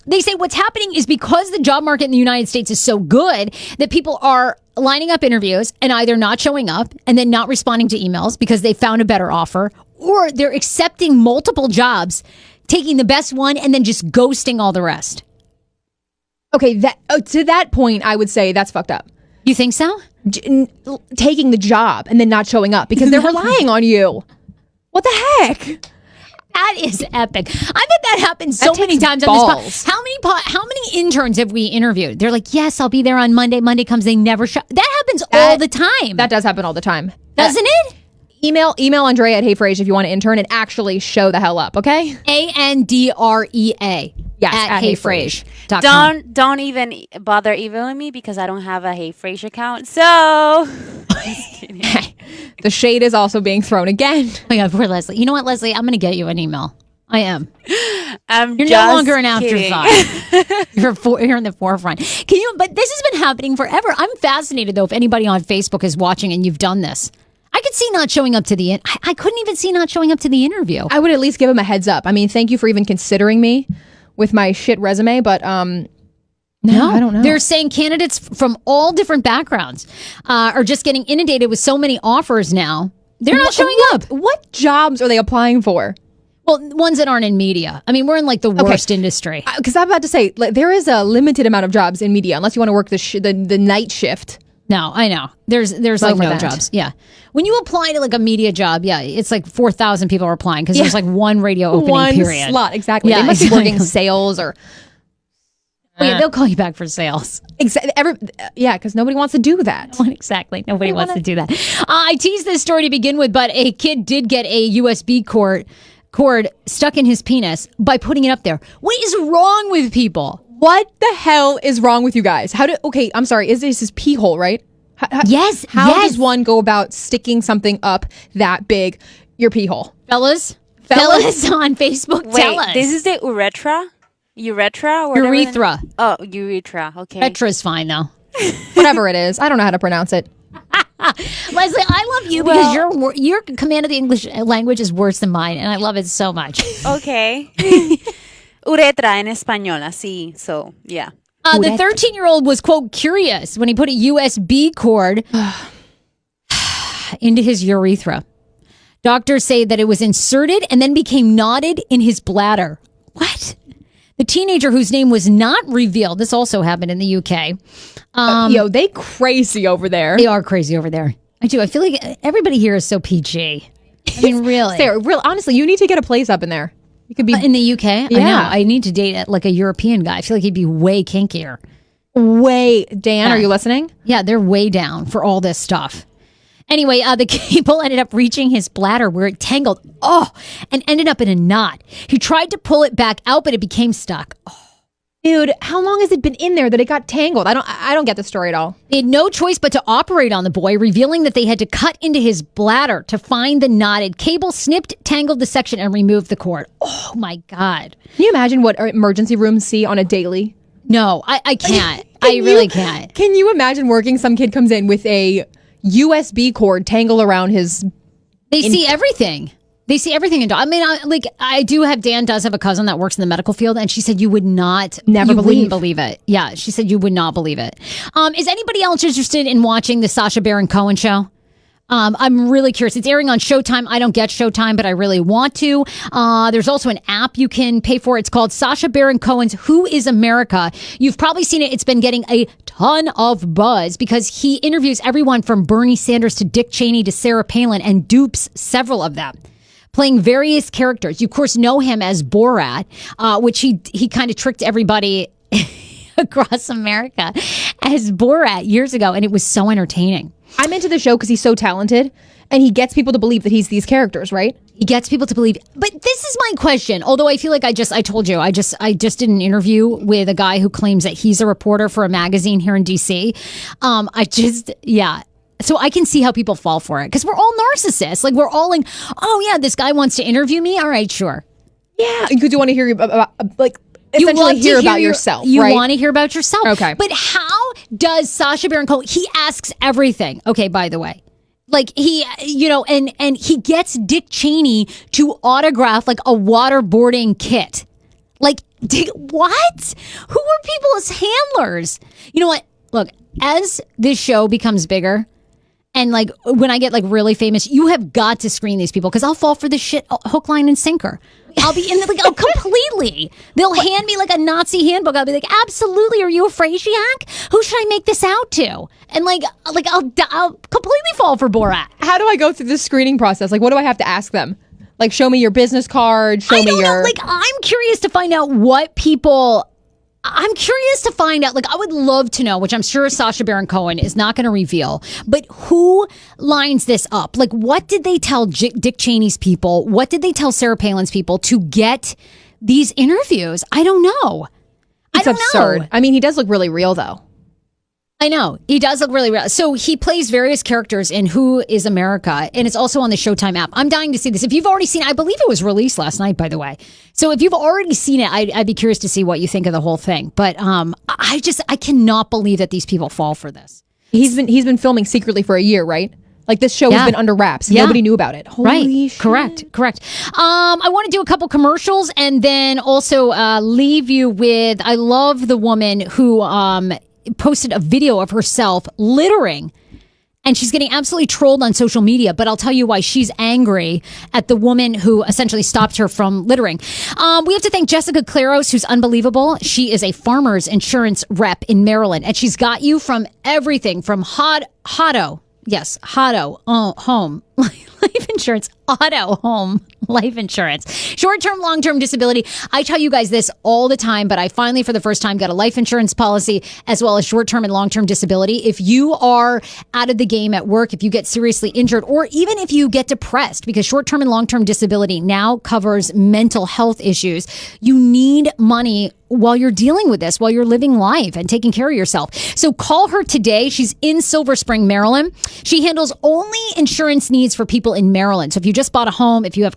S1: They say what's happening is because the job market in the United States is so good that people are lining up interviews and either not showing up and then not responding to emails because they found a better offer, or they're accepting multiple jobs, taking the best one and then just ghosting all the rest.
S2: Okay, to that point, I would say that's fucked up.
S1: You think so?
S2: Taking the job and then not showing up because they're relying on you. What the heck?
S1: That is epic. I bet that happens so many times on this podcast. How many interns have we interviewed? They're like, yes, I'll be there on Monday. Monday comes, they never show. That happens all the time.
S2: That does happen all the time.
S1: Doesn't it?
S2: Email Andrea at Hey Frase if you want to intern and actually show the hell up, okay?
S1: ANDREA.
S2: Yes,
S1: at HeyFrase.com.
S4: Don't even bother emailing me because I don't have a Hey Frase account. So
S2: the shade is also being thrown again.
S1: Oh my God, poor Leslie. You know what, Leslie? I'm going to get you an email. I am. You're
S4: just
S1: no longer an
S4: kidding.
S1: afterthought. You're in the forefront. But this has been happening forever. I'm fascinated though if anybody on Facebook is watching and you've done this. I could see not showing up to I couldn't even see not showing up to the interview.
S2: I would at least give him a heads up. I mean, thank you for even considering me with my shit resume, but no, I don't know.
S1: They're saying candidates from all different backgrounds are just getting inundated with so many offers now. They're not showing up.
S2: What jobs are they applying for?
S1: Well, ones that aren't in media. I mean, we're in like the worst industry.
S2: Because I'm about to say, like, there is a limited amount of jobs in media, unless you want to work the night shift.
S1: No, I know. There's like no jobs. Yeah. When you apply to like a media job, it's like 4,000 people are applying because there's like one radio opening period.
S2: One slot, exactly.
S1: Yeah,
S2: they must be working sales or...
S1: they'll call you back for sales.
S2: Because nobody wants to do that.
S1: Exactly. Nobody wants to do that. I teased this story to begin with, but a kid did get a USB cord stuck in his penis by putting it up there. What is wrong with people?
S2: What the hell is wrong with you guys? Okay, I'm sorry. Is this his pee hole, right?
S1: Yes.
S2: How does one go about sticking something up that big? Your pee hole.
S1: Fellas on Facebook, tell us.
S4: This is the urethra? Or
S1: Urethra.
S4: Oh, urethra. Okay.
S1: Petra's fine, though.
S2: Whatever it is. I don't know how to pronounce it.
S1: Leslie, I love you because your command of the English language is worse than mine, and I love it so much.
S4: Okay. Uretra en español, así. So, yeah.
S1: The 13-year-old was, quote, curious when he put a USB cord into his urethra. Doctors say that it was inserted and then became knotted in his bladder. What? The teenager, whose name was not revealed, this also happened in the UK.
S2: They crazy over there.
S1: They are crazy over there. I do. I feel like everybody here is so PG. I mean, really.
S2: Sarah, honestly, you need to get a place up in there. You could be
S1: in the UK.
S2: Yeah.
S1: I know. I need to date like a European guy. I feel like he'd be way kinkier.
S2: Dan, are you listening?
S1: Yeah, they're way down for all this stuff. Anyway, the cable ended up reaching his bladder where it tangled. And ended up in a knot. He tried to pull it back out, but it became stuck.
S2: Dude, how long has it been in there that it got tangled? I don't get the story at all.
S1: They had no choice but to operate on the boy, revealing that they had to cut into his bladder to find the knotted cable, snipped, tangled the section, and removed the cord. Oh, my God.
S2: Can you imagine what emergency rooms see on a daily?
S1: No, I can't. I really can't.
S2: Can you imagine working? Some kid comes in with a USB cord tangled around his...
S1: They see everything. They see everything. I mean, Dan does have a cousin that works in the medical field, and she said you would not, wouldn't believe it. Yeah, she said you would not believe it. Is anybody else interested in watching the Sacha Baron Cohen show? I'm really curious. It's airing on Showtime. I don't get Showtime, but I really want to. There's also an app you can pay for. It's called Sacha Baron Cohen's Who is America? You've probably seen it. It's been getting a ton of buzz because he interviews everyone from Bernie Sanders to Dick Cheney to Sarah Palin and dupes several of them, playing various characters. You, of course, know him as Borat, which he kind of tricked everybody across America as Borat years ago, and it was so entertaining.
S2: I'm into the show because he's so talented, and he gets people to believe that he's these characters, right?
S1: He gets people to believe. But this is my question. Although I feel like I told you, I just did an interview with a guy who claims that he's a reporter for a magazine here in DC. So I can see how people fall for it because we're all narcissists. Like we're all like, oh yeah, this guy wants to interview me. All right, sure.
S2: Yeah, because you want to hear about essentially hear about yourself.
S1: You want to hear about yourself.
S2: Okay.
S1: But how does Sacha Baron Cohen? He asks everything. Okay, by the way. Like he, and he gets Dick Cheney to autograph like a waterboarding kit. Like, what? Who are people as handlers? You know what? Look, as this show becomes bigger, and like when I get like really famous, you have got to screen these people because I'll fall for this shit hook, line, and sinker. I'll be in completely. They'll hand me like a Nazi handbook. I'll be like, absolutely. Are you a Frasiac? Who should I make this out to? And I'll completely fall for Borat.
S2: How do I go through this screening process? Like, what do I have to ask them? Like, show me your business card. Show me your.
S1: Like, I'm curious to find out what people. I'm curious to find out, like, I would love to know, which I'm sure Sacha Baron Cohen is not going to reveal, but who lines this up? Like, what did they tell Dick Cheney's people? What did they tell Sarah Palin's people to get these interviews? I don't know.
S2: It's absurd. I mean, he does look really real, though.
S1: I know. He does look really real. So he plays various characters in Who is America, and it's also on the Showtime app. I'm dying to see this. If you've already seen it, I believe it was released last night, by the way. So if you've already seen it, I'd be curious to see what you think of the whole thing. But I cannot believe that these people fall for this.
S2: He's been filming secretly for a year, right? Like this show has been under wraps. Nobody knew about it. Holy shit.
S1: Correct. I want to do a couple commercials and then also leave you with, I love the woman who posted a video of herself littering, and she's getting absolutely trolled on social media, but I'll tell you why she's angry at the woman who essentially stopped her from littering. We have to thank Jessica Claros, who's unbelievable. She is a farmer's insurance rep in Maryland, and she's got you from everything from home, Life insurance, auto, home, life insurance, short-term, long-term disability. I tell you guys this all the time, but I finally, for the first time, got a life insurance policy as well as short-term and long-term disability. If you are out of the game at work, if you get seriously injured, or even if you get depressed, because short-term and long-term disability now covers mental health issues, you need money while you're dealing with this, while you're living life and taking care of yourself. So call her today. She's in Silver Spring, Maryland. She handles only insurance needs for people in Maryland. So if you just bought a home, if you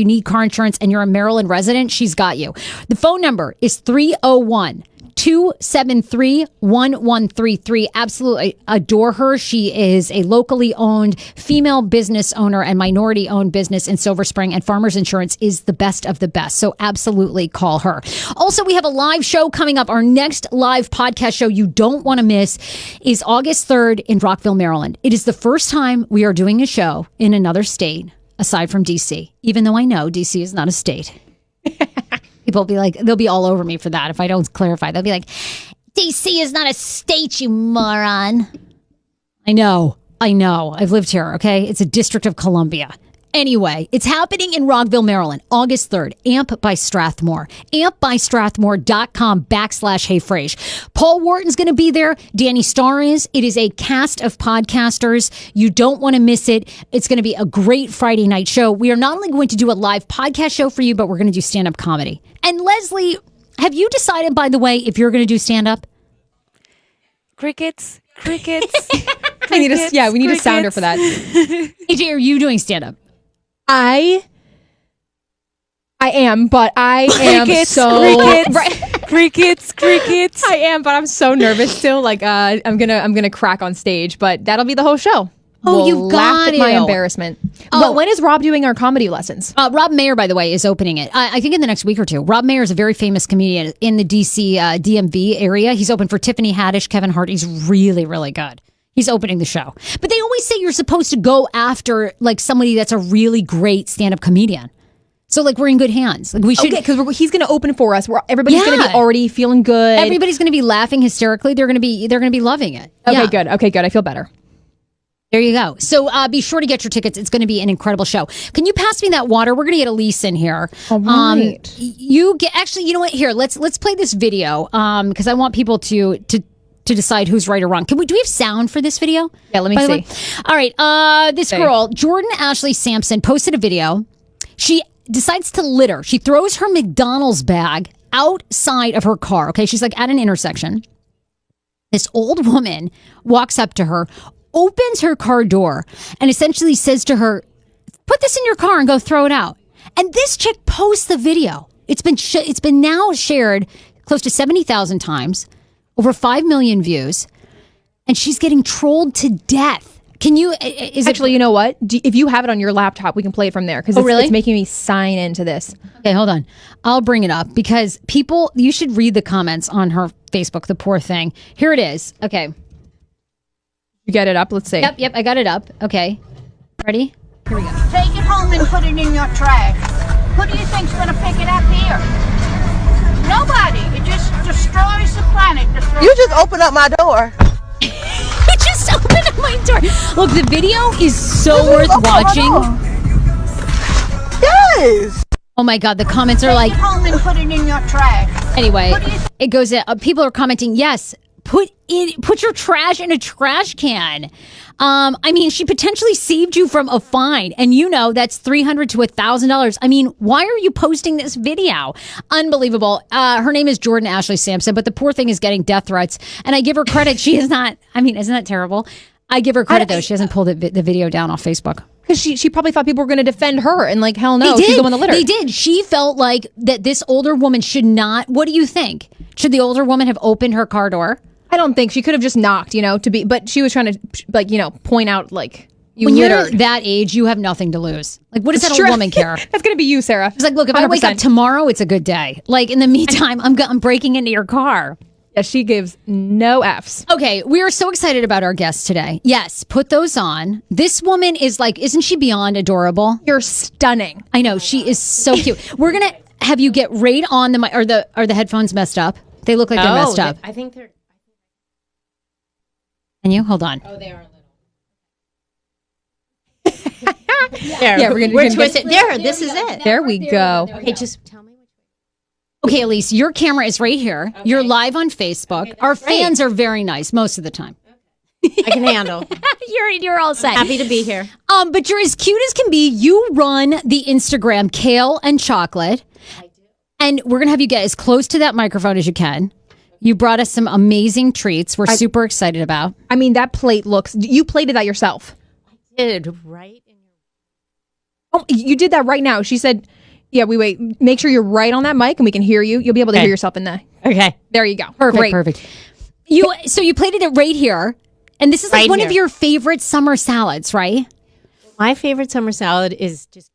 S1: need car insurance and you're a Maryland resident, she's got you. The phone number is 301-273-1133. Absolutely adore her. She is a locally owned female business owner and minority owned business in Silver Spring, and Farmers Insurance is the best of the best. So absolutely call her. Also, we have a live show coming up. Our next live podcast show you don't want to miss is August 3rd in Rockville, Maryland. It is the first time we are doing a show in another state aside from DC, even though I know DC is not a state. People will be like, they'll be all over me for that if I don't clarify. They'll be like, DC is not a state, you moron. I know. I've lived here, okay? It's a District of Columbia. Anyway, it's happening in Rockville, Maryland, August 3rd. AMP by Strathmore. ampbystrathmore.com/HeyFrase. Paul Wharton's going to be there. Danny Starr is. It is a cast of podcasters. You don't want to miss it. It's going to be a great Friday night show. We are not only going to do a live podcast show for you, but we're going to do stand-up comedy. And Leslie, have you decided, by the way, if you're going to do stand-up?
S4: Crickets.
S2: We need a sounder for that.
S1: AJ, are you doing stand-up?
S2: I am, but I am
S4: Crickets.
S2: I am, but I'm so nervous still. Like I'm gonna crack on stage, but that'll be the whole show.
S1: Oh, you've got
S2: at my embarrassment. But when is Rob doing our comedy lessons?
S1: Rob Mayer, by the way, is opening it. I think in the next week or two. Rob Mayer is a very famous comedian in the DC DMV area. He's open for Tiffany Haddish, Kevin Hart. He's really, really good. He's opening the show. But they always say you're supposed to go after like somebody that's a really great stand-up comedian. So like we're in good hands. Like we should,
S2: because he's going to open for us. Everybody's going to be already feeling good.
S1: Everybody's going to be laughing hysterically. They're going to be loving it.
S2: Okay, good. I feel better.
S1: There you go. So be sure to get your tickets. It's going to be an incredible show. Can you pass me that water? We're going to get Elise in here.
S2: All right.
S1: You know what? Here, let's play this video because I want people to decide who's right or wrong. Do we have sound for this video?
S2: Yeah, let me see.
S1: All right. This girl, Jordan Ashley Sampson, posted a video. She decides to litter. She throws her McDonald's bag outside of her car. Okay. She's like at an intersection. This old woman walks up to her, opens her car door, and essentially says to her, put this in your car and go throw it out. And this chick posts the video. It's been now shared close to 70,000 times. Over 5 million views, and she's getting trolled to death. Can you?
S2: You know what? If you have it on your laptop, we can play it from there because it's making me sign into this.
S1: Okay, hold on. I'll bring it up because people. You should read the comments on her Facebook. The poor thing. Here it is. Okay.
S2: You get it up. Let's see.
S1: Yep. I got it up. Okay. Ready? Here we go.
S5: Take it home and put it in your trash. Who do you think's gonna pick it up here? Nobody. It just destroys the planet.
S6: You just opened up my door.
S1: It just opened up my door. Look, the video is so worth watching.
S6: Yes.
S1: Oh my God, the comments are like.
S5: Take it home and put it in your trash.
S1: Anyway, it goes. People are commenting. Yes, put your trash in a trash can. I mean, she potentially saved you from a fine, and that's $300 to $1,000. I mean, why are you posting this video? Unbelievable. Her name is Jordan Ashley Sampson, but the poor thing is getting death threats, and I give her credit. She is not. I mean, isn't that terrible? I give her credit though. She hasn't pulled the video down off Facebook.
S2: Because she probably thought people were going to defend her, and like, hell no, she's the one that littered.
S1: They did. She felt like that this older woman should not. What do you think? Should the older woman have opened her car door?
S2: I don't think she could have just knocked, but she was trying to, point out, like,
S1: when littered. You're that age, you have nothing to lose. Like, what does that old woman care?
S2: That's going to be you, Sarah.
S1: It's like, look, if 100%. I wake up tomorrow, it's a good day. Like, in the meantime, I'm breaking into your car.
S2: Yeah, she gives no Fs.
S1: Okay, we are so excited about our guest today. Yes, put those on. This woman is like, isn't she beyond adorable?
S2: You're stunning.
S1: I know, she is so cute. We're going to have you get right on the mic. Are the headphones messed up? They look like they're messed up.
S7: I think they're...
S1: Can you? Hold on.
S7: Oh, they are a There,
S2: Yeah,
S7: we're
S2: gonna
S7: twisted. There, this is it.
S2: There we go.
S7: Okay, just tell me.
S1: Okay, Elise, your camera is right here. You're live on Facebook. Our fans are very nice most of the time.
S7: I can handle.
S1: You're all set.
S7: Happy to be here.
S1: But you're as cute as can be. You run the Instagram Kale and Chocolate. I do. And we're going to have you get as close to that microphone as you can. You brought us some amazing treats we're super excited about.
S2: I mean, that plate looks. You plated that yourself.
S7: Did right in your.
S2: Oh, you did that right now. She said, "Yeah, we wait. Make sure you're right on that mic, and we can hear you. You'll be able to hear yourself in the."
S7: Okay.
S2: There you go.
S1: Perfect. So you plated it right here, and this is like
S7: Right
S1: one
S7: here.
S1: of your favorite summer salads, right?
S7: My favorite summer salad is just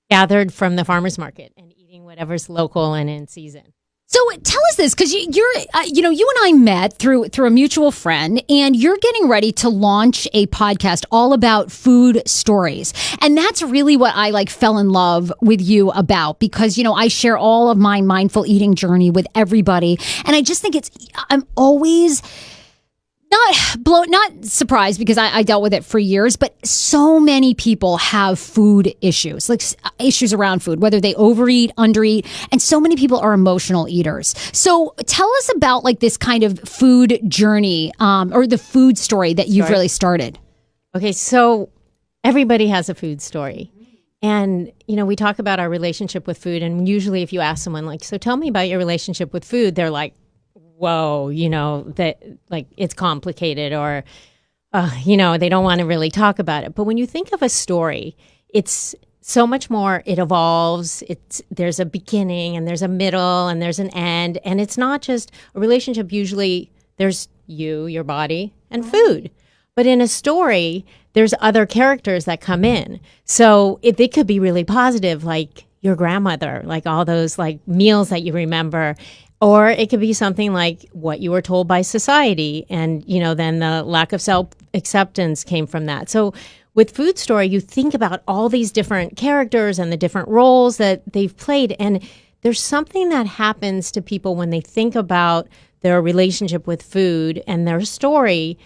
S7: gathered from the farmer's market and eating whatever's local and in season.
S1: So tell us this, because you and I met through a mutual friend, and you're getting ready to launch a podcast all about food stories, and that's really what I fell in love with you about, because I share all of my mindful eating journey with everybody, and I just think I'm always not surprised, because I dealt with it for years, but so many people have food issues, issues around food, whether they overeat, undereat, and so many people are emotional eaters. So tell us about this kind of food journey, or the food story that you've really started.
S7: Okay, so everybody has a food story. And, we talk about our relationship with food. And usually if you ask someone so tell me about your relationship with food, they're like, whoa, that it's complicated, or, they don't want to really talk about it. But when you think of a story, it's so much more. It evolves. There's a beginning, and there's a middle, and there's an end. And it's not just a relationship. Usually there's you, your body, and food. But in a story, there's other characters that come in. So they could be really positive, like your grandmother, all those meals that you remember. Or it could be something like what you were told by society, and then the lack of self-acceptance came from that. So with Food Story, you think about all these different characters and the different roles that they've played, and there's something that happens to people when they think about their relationship with food and their story,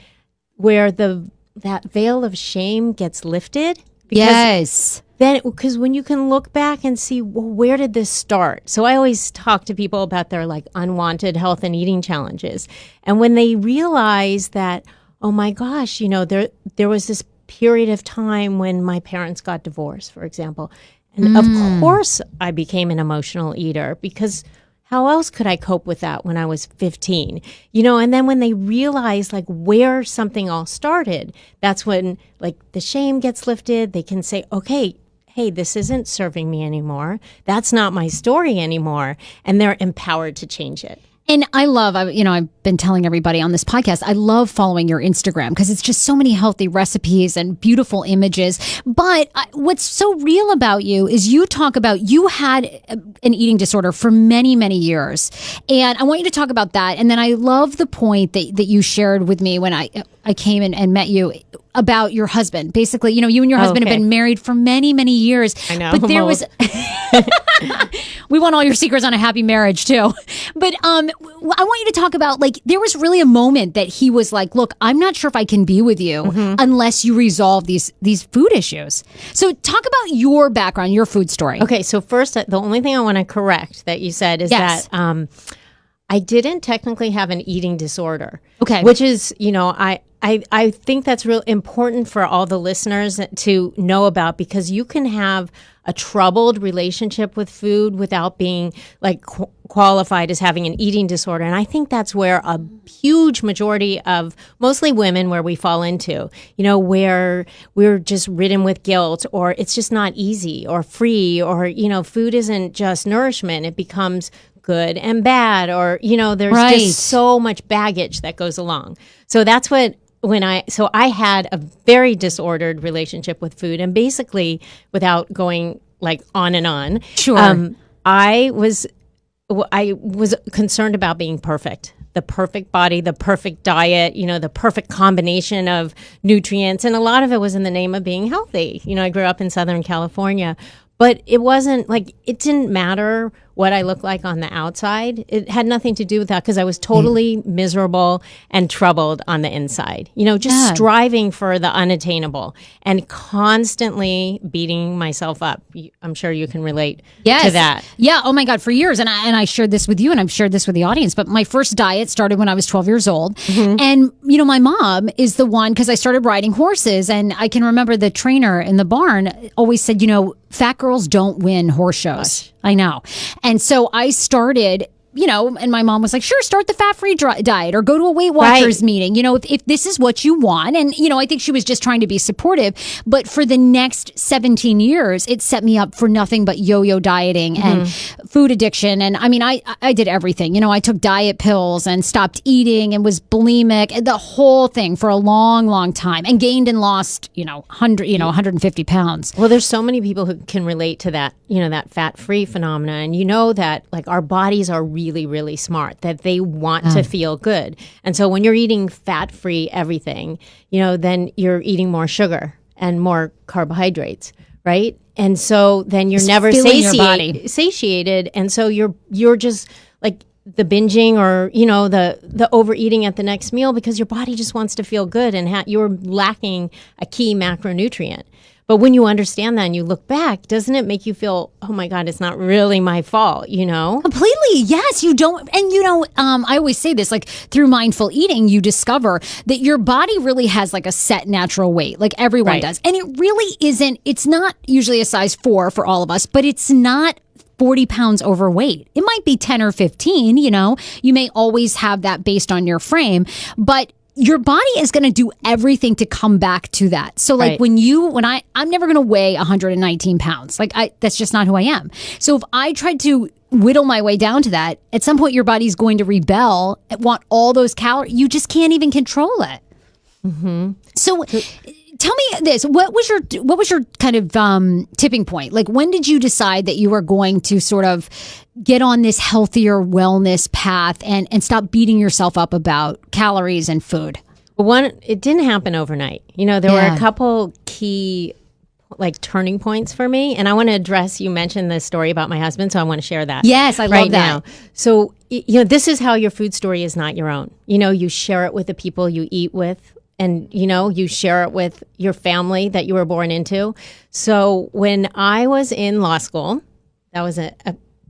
S7: where that veil of shame gets lifted.
S1: Yes.
S7: Because when you can look back and see, well, where did this start? So I always talk to people about their unwanted health and eating challenges. And when they realize that, oh my gosh, there was this period of time when my parents got divorced, for example. And of course I became an emotional eater, because how else could I cope with that when I was 15? And then when they realize where something all started, that's when the shame gets lifted. They can say, okay, hey, this isn't serving me anymore. That's not my story anymore. And they're empowered to change it.
S1: And I love, I've been telling everybody on this podcast, I love following your Instagram, because it's just so many healthy recipes and beautiful images. But what's so real about you is you talk about you had an eating disorder for many, many years. And I want you to talk about that. And then I love the point that you shared with me when I came and met you about your husband. Basically, you and your husband have been married for many, many years.
S7: I know.
S1: But there was... We want all your secrets on a happy marriage too. But I want you to talk about there was really a moment that he was like, look, I'm not sure if I can be with you unless you resolve these food issues. So talk about your background, your food story.
S7: Okay, so first, the only thing I want to correct that you said is
S1: Yes.
S7: that I didn't technically have an eating disorder.
S1: Okay.
S7: Which is, I think that's real important for all the listeners to know about, because you can have a troubled relationship with food without being qualified as having an eating disorder. And I think that's where a huge majority of mostly women, where we fall into, where we're just ridden with guilt, or it's just not easy or free, or, food isn't just nourishment. It becomes good and bad, or, there's just so much baggage that goes along. So that's what, so I had a very disordered relationship with food, and basically, without going on and on,
S1: Sure.
S7: I was concerned about being perfect. The perfect body, the perfect diet, the perfect combination of nutrients. And a lot of it was in the name of being healthy. I grew up in Southern California, but it wasn't it didn't matter what I look like on the outside, it had nothing to do with that because I was totally miserable and troubled on the inside. Just striving for the unattainable and constantly beating myself up. I'm sure you can relate to that.
S1: Yeah. Oh my God. For years. And I shared this with you and I've shared this with the audience, but my first diet started when I was 12 years old. And, my mom is the one, because I started riding horses, and I can remember the trainer in the barn always said, fat girls don't win horse shows. I know. And so I started, and my mom was like, sure, start the fat-free diet or go to a Weight Watchers meeting, if this is what you want. And, I think she was just trying to be supportive. But for the next 17 years, it set me up for nothing but yo-yo dieting and food addiction. And I mean, I did everything. I took diet pills and stopped eating and was bulimic, the whole thing for a long, long time, and gained and lost, 150 pounds.
S7: Well, there's so many people who can relate to that, that fat-free phenomena. And that like our bodies are really, really smart, that they want to feel good. And so when you're eating fat-free everything, then you're eating more sugar and more carbohydrates, right? And so then you're never satiated. And so you're just like the binging or, the overeating at the next meal because your body just wants to feel good and you're lacking a key macronutrient. But when you understand that and you look back, doesn't it make you feel, oh my God, it's not really my fault,
S1: Completely. Yes, you don't. And, I always say this, like through mindful eating, you discover that your body really has like a set natural weight, like everyone does. And it really isn't, it's not usually a size 4 for all of us, but it's not 40 pounds overweight. It might be 10 or 15, you may always have that based on your frame, but your body is going to do everything to come back to that. So like when I'm never going to weigh 119 pounds. Like that's just not who I am. So if I tried to whittle my way down to that, at some point your body's going to rebel and want all those calories. You just can't even control it. So tell me this, what was your kind of tipping point? Like when did you decide that you were going to sort of get on this healthier wellness path and stop beating yourself up about calories and food?
S7: It didn't happen overnight. There were a couple key like turning points for me. And I want to address, you mentioned the story about my husband, so I want to share that.
S1: Yes, I love that.
S7: Now. So, this is how your food story is not your own. You share it with the people you eat with. And, you share it with your family that you were born into. So when I was in law school, that was a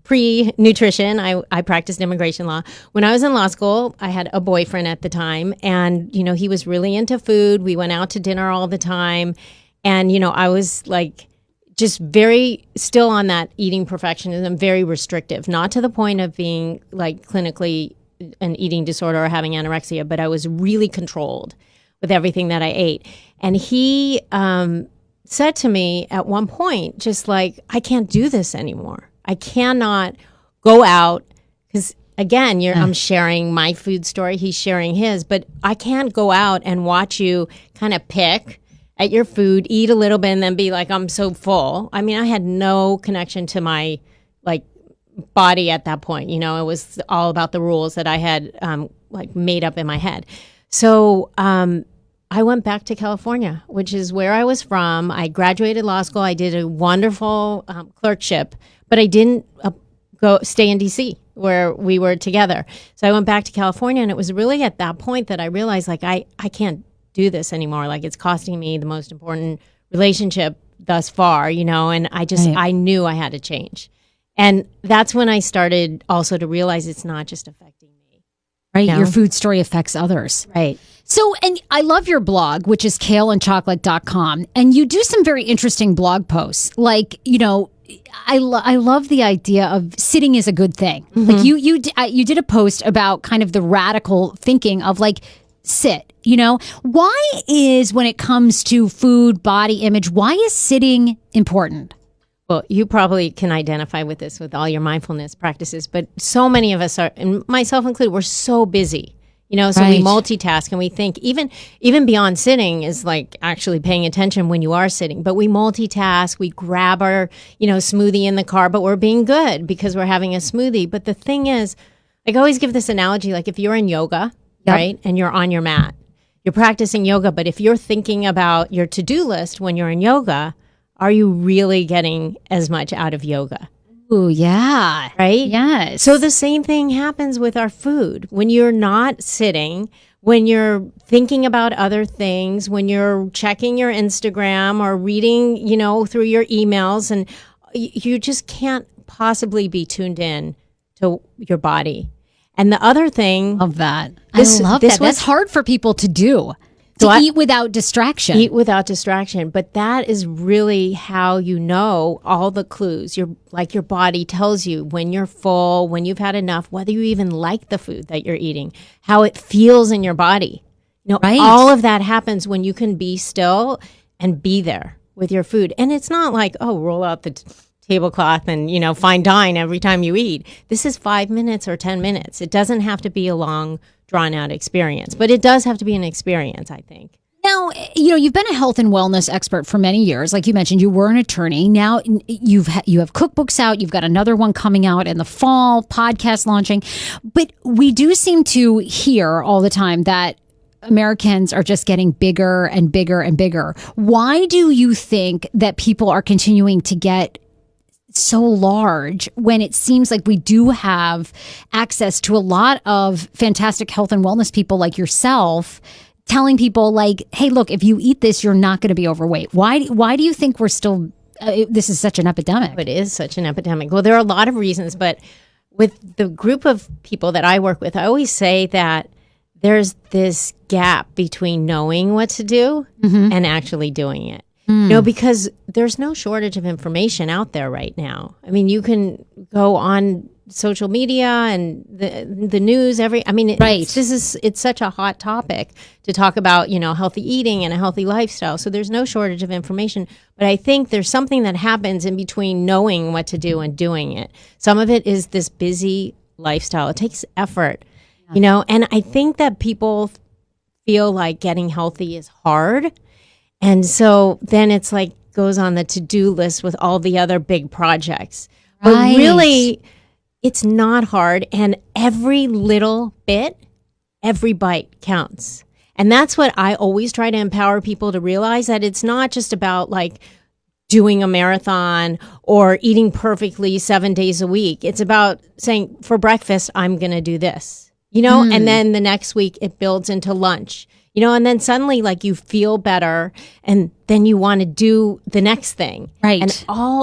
S7: pre-nutrition. I practiced immigration law. When I was in law school, I had a boyfriend at the time. And, he was really into food. We went out to dinner all the time. And, I was like just very still on that eating perfectionism, very restrictive, not to the point of being like clinically an eating disorder or having anorexia, but I was really controlled with everything that I ate. And he said to me at one point, just like, I can't do this anymore. I cannot go out because, again, I'm sharing my food story. He's sharing his, but I can't go out and watch you kind of pick at your food, eat a little bit, and then be like, I'm so full. I mean, I had no connection to my like body at that point. It was all about the rules that I had like made up in my head. So I went back to California, which is where I was from. I graduated law school. I did a wonderful clerkship, but I didn't stay in D.C. where we were together. So I went back to California, and it was really at that point that I realized, like, I can't do this anymore. Like, it's costing me the most important relationship thus far, and I knew I had to change. And that's when I started also to realize it's not just affecting me.
S1: Right. Your food story affects others.
S7: Right.
S1: So, and I love your blog, which is kaleandchocolate.com. And you do some very interesting blog posts. Like, I love the idea of sitting is a good thing. Like you did a post about kind of the radical thinking of like, sit, why is, when it comes to food, body image, why is sitting important?
S7: Well, you probably can identify with this with all your mindfulness practices, but so many of us are, and myself included, we're so busy, so we multitask and we think even beyond sitting is like actually paying attention when you are sitting, but we multitask, we grab our, smoothie in the car, but we're being good because we're having a smoothie. But the thing is, I always give this analogy, like if you're in yoga, right, and you're on your mat, you're practicing yoga, but if you're thinking about your to-do list when you're in yoga, are you really getting as much out of yoga?
S1: Ooh, yeah.
S7: right?
S1: Yes.
S7: So the same thing happens with our food. When you're not sitting, when you're thinking about other things, when you're checking your Instagram or reading, through your emails, and you just can't possibly be tuned in to your body. And the other thing,
S1: Love that.
S7: This-
S1: I love
S7: this
S1: that. That's
S7: was-
S1: hard for people to do.
S7: So
S1: To
S7: I-
S1: eat without distraction.
S7: eat without distraction, but that is really how you know all the clues. Your body tells you when you're full, when you've had enough, whether you even like the food that you're eating, how it feels in your body.
S1: Right.
S7: All of that happens when you can be still and be there with your food. And it's not like, roll out the tablecloth and, fine dine every time you eat. This is 5 minutes or 10 minutes. It doesn't have to be a long, drawn out experience, but it does have to be an experience, I think.
S1: Now, you've been a health and wellness expert for many years. Like you mentioned, you were an attorney. Now you have cookbooks out. You've got another one coming out in the fall, podcast launching. But we do seem to hear all the time that Americans are just getting bigger and bigger and bigger. Why do you think that people are continuing to get so large when it seems like we do have access to a lot of fantastic health and wellness people like yourself telling people like, hey, look, if you eat this, you're not going to be overweight. Why do you think we're still, this is such an epidemic?
S7: It is such an epidemic. Well, there are a lot of reasons, but with the group of people that I work with, I always say that there's this gap between knowing what to do and actually doing it. Because there's no shortage of information out there right now. I mean, you can go on social media and the news it's such a hot topic to talk about, healthy eating and a healthy lifestyle. So there's no shortage of information, but I think there's something that happens in between knowing what to do and doing it. Some of it is this busy lifestyle. It takes effort, and I think that people feel like getting healthy is hard. And so then it's like goes on the to-do list with all the other big projects. But really, it's not hard. And every little bit, every bite counts. And that's what I always try to empower people to realize, that it's not just about like doing a marathon or eating perfectly 7 days a week. It's about saying, for breakfast, I'm going to do this, and then the next week it builds into lunch. And then suddenly like you feel better and then you want to do the next thing.
S1: Right.
S7: And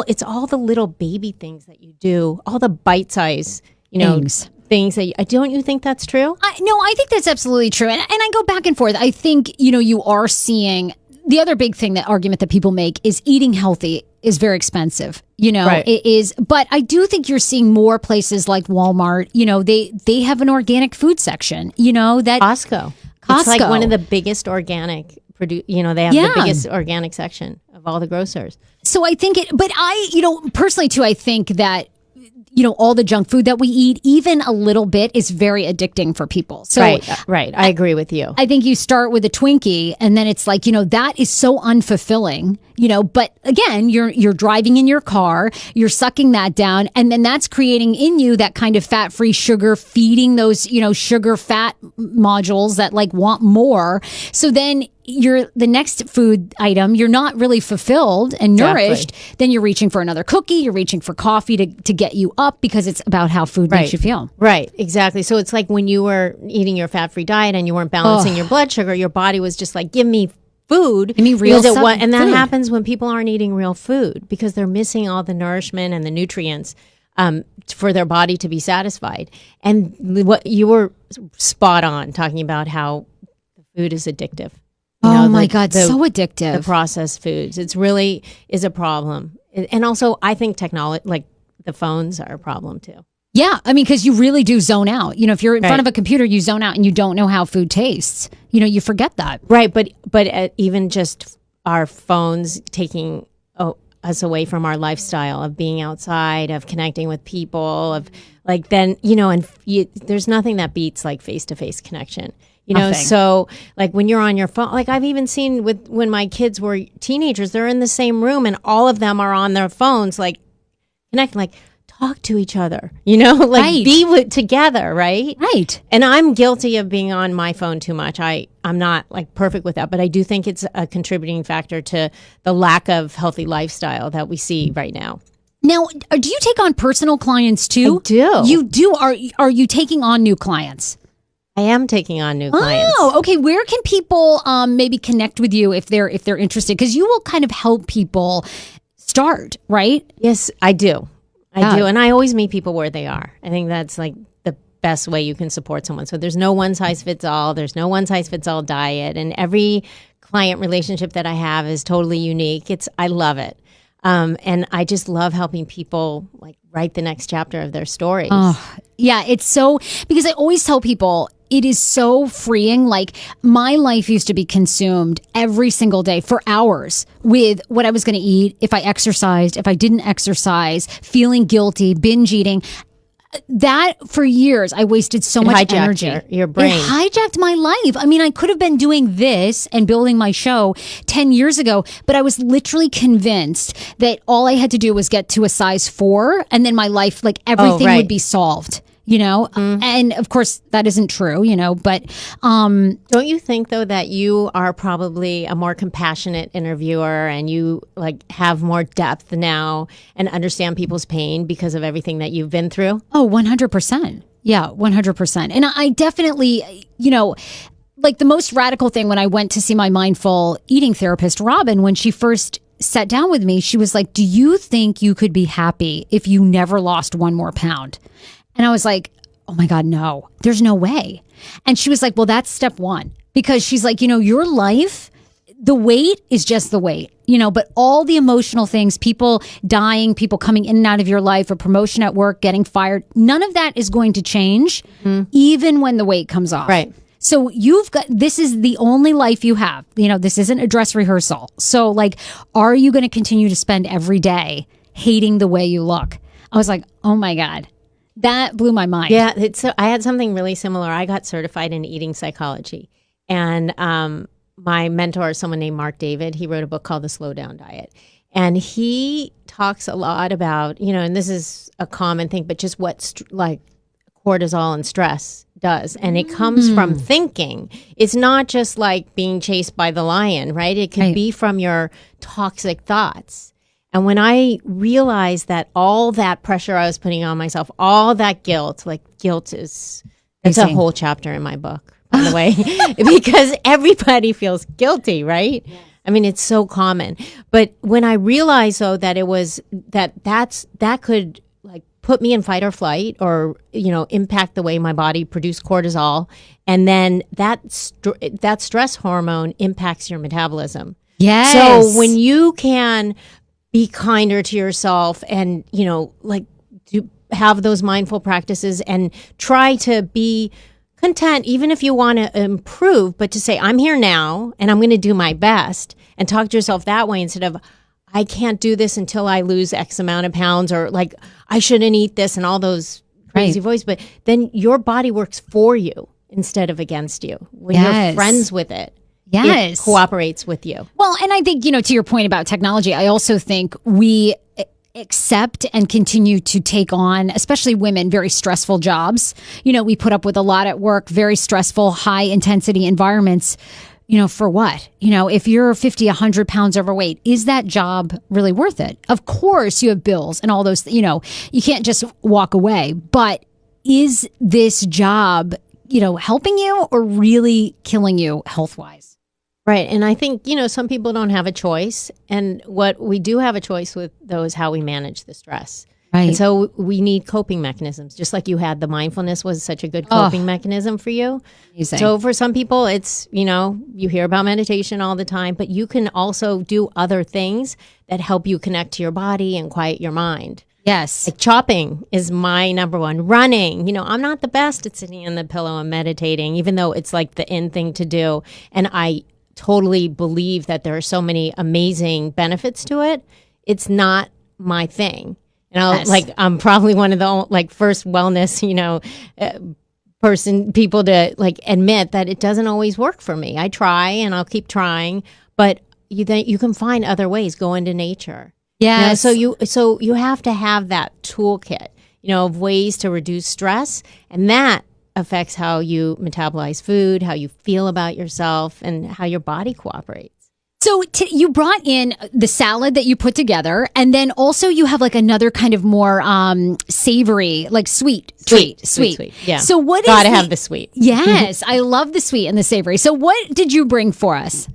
S7: it's all the little baby things that you do, all the bite size, things that don't you think that's true?
S1: No, I think that's absolutely true. And I go back and forth. I think, you are seeing the other big thing, that argument that people make is eating healthy is very expensive.
S7: Right.
S1: It is. But I do think you're seeing more places like Walmart, they have an organic food section, that
S7: Costco. It's like one of the biggest organic, they have the biggest organic section of all the grocers.
S1: So I think but I, personally too, I think that, all the junk food that we eat, even a little bit, is very addicting for people. So
S7: Right. I agree with you.
S1: I think you start with a Twinkie and then it's like, that is so unfulfilling, but again, you're driving in your car, you're sucking that down, and then that's creating in you that kind of fat-free sugar, feeding those, sugar fat modules that like want more. So then the next food item, you're not really fulfilled and nourished. Then you're reaching for another cookie, you're reaching for coffee to get you up, because it's about how food makes you feel.
S7: Right, exactly. So it's like when you were eating your fat-free diet and you weren't balancing your blood sugar, your body was just like, give me food.
S1: Give me real
S7: and that
S1: food.
S7: happens when people aren't eating real food, because they're missing all the nourishment and the nutrients for their body to be satisfied. And what you were spot on talking about how food is addictive.
S1: My God, so addictive.
S7: The processed foods. It's really is a problem. And also, I think technology, like the phones, are a problem too.
S1: Yeah, I mean, because you really do zone out. If you're in front of a computer, you zone out and you don't know how food tastes. You forget that.
S7: Right, but even just our phones taking us away from our lifestyle of being outside, of connecting with people, of like then, there's nothing that beats like face-to-face connection.
S1: Nothing.
S7: So like when you're on your phone, like I've even seen when my kids were teenagers, they're in the same room and all of them are on their phones, like connecting, like talk to each other, like be together, right?
S1: Right.
S7: And I'm guilty of being on my phone too much. I'm not like perfect with that, but I do think it's a contributing factor to the lack of healthy lifestyle that we see right now.
S1: Now, do you take on personal clients too?
S7: I do.
S1: You do. Are you taking on new clients?
S7: I am taking on new clients.
S1: Oh, okay. Where can people maybe connect with you if they're interested? Because you will kind of help people start, right?
S7: Yes, I do.
S1: Yeah.
S7: I do. And I always meet people where they are. I think that's like the best way you can support someone. So there's no one size fits all. There's no one size fits all diet. And every client relationship that I have is totally unique. I love it. And I just love helping people like write the next chapter of their stories.
S1: Oh, yeah. It's so, because I always tell people, it is so freeing. Like my life used to be consumed every single day for hours with what I was going to eat, if I exercised, if I didn't exercise, feeling guilty, binge eating. That for years, I wasted so much
S7: hijacked
S1: energy.
S7: your brain.
S1: It hijacked my life. I mean, I could have been doing this and building my show 10 years ago, but I was literally convinced that all I had to do was get to a size 4 and then my life, like everything
S7: right.
S1: would be solved. And of course that isn't true, but
S7: Don't you think though that you are probably a more compassionate interviewer and you like have more depth now and understand people's pain because of everything that you've been through?
S1: Oh, 100%. Yeah, 100%. And I definitely, like the most radical thing when I went to see my mindful eating therapist, Robin, when she first sat down with me, she was like, do you think you could be happy if you never lost 1 more pound? And I was like, oh my God, no, there's no way. And she was like, well, that's step 1, because she's like, your life, the weight is just the weight, but all the emotional things, people dying, people coming in and out of your life, a promotion at work, getting fired, none of that is going to change, even when the weight comes off.
S7: Right.
S1: So this is the only life you have. This isn't a dress rehearsal. So like, are you going to continue to spend every day hating the way you look? I was like, oh my God. That blew my mind.
S7: Yeah, I had something really similar. I got certified in eating psychology. And my mentor, someone named Mark David, he wrote a book called The Slow Down Diet. And he talks a lot about, and this is a common thing, but just what like cortisol and stress does. And it comes from thinking. It's not just like being chased by the lion, right? It could be from your toxic thoughts. And when I realized that all that pressure I was putting on myself, all that guilt, it's a whole chapter in my book, by the way, because everybody feels guilty, right? Yes. I mean, it's so common. But when I realized though that it was that could like put me in fight or flight or, impact the way my body produced cortisol. And then that stress hormone impacts your metabolism.
S1: Yes.
S7: So when you can be kinder to yourself and, to have those mindful practices and try to be content, even if you want to improve, but to say, I'm here now and I'm going to do my best and talk to yourself that way instead of, I can't do this until I lose X amount of pounds or like, I shouldn't eat this and all those crazy voices. But then your body works for you instead of against you when you're friends with it.
S1: Yes.
S7: It cooperates with you.
S1: Well, and I think, to your point about technology, I also think we accept and continue to take on, especially women, very stressful jobs. We put up with a lot at work, very stressful, high intensity environments, for what? If you're 50, 100 pounds overweight, is that job really worth it? Of course, you have bills and all those, you can't just walk away. But is this job, helping you or really killing you health-wise?
S7: Right. And I think, some people don't have a choice. And what we do have a choice with, though, is how we manage the stress.
S1: Right.
S7: And so we need coping mechanisms, just like you had the mindfulness was such a good coping mechanism for you.
S1: Amazing.
S7: So for some people, it's, you hear about meditation all the time, but you can also do other things that help you connect to your body and quiet your mind.
S1: Yes.
S7: Like chopping is my number one. Running. I'm not the best at sitting on the pillow and meditating, even though it's like the in thing to do. And I totally believe that there are so many amazing benefits to it. It's not my thing. I'm probably one of the first wellness, people to admit that it doesn't always work for me. I try and I'll keep trying, but you can find other ways. Go into nature.
S1: Yeah.
S7: So you have to have that toolkit, of ways to reduce stress, and that affects how you metabolize food, how you feel about yourself, and how your body cooperates.
S1: So So you brought in the salad that you put together, and then also you have like another kind of more savory, like sweet treat. Sweet.
S7: Yeah.
S1: So what
S7: Gotta
S1: is
S7: have the sweet.
S1: Yes, I love the sweet and the savory. So what did you bring for us?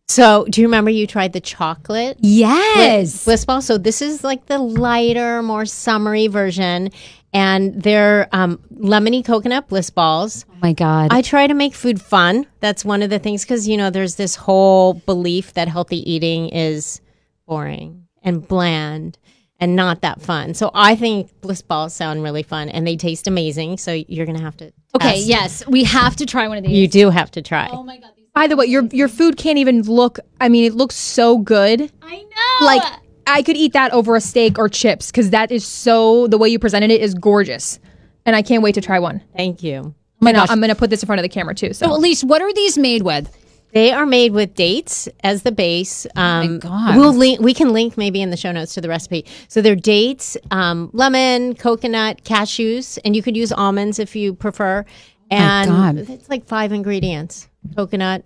S7: So, do you remember you tried the chocolate
S1: Yes.
S7: bliss ball? So this is like the lighter, more summery version, and they're lemony coconut bliss balls.
S1: Oh my God.
S7: I try to make food fun. That's one of the things because there's this whole belief that healthy eating is boring and bland and not that fun. So I think bliss balls sound really fun and they taste amazing. So you're gonna have to.
S1: Okay.
S7: test.
S1: Yes, we have to try one of these.
S7: You do have to try.
S1: Oh my God.
S2: By the way, your food can't even look. I mean, it looks so good.
S1: I know.
S2: Like I could eat that over a steak or chips because that is so. The way you presented it is gorgeous, and I can't wait to try one.
S7: Thank you.
S1: my gosh.
S2: I'm gonna put this in front of the camera too.
S1: So
S2: So
S1: Elise, what are these made with?
S7: They are made with dates as the base.
S1: my God.
S7: We can link maybe in the show notes to the recipe. So they're dates, lemon, coconut, cashews, and you could use almonds if you prefer. And
S1: God.
S7: it's like 5 ingredients. Coconut,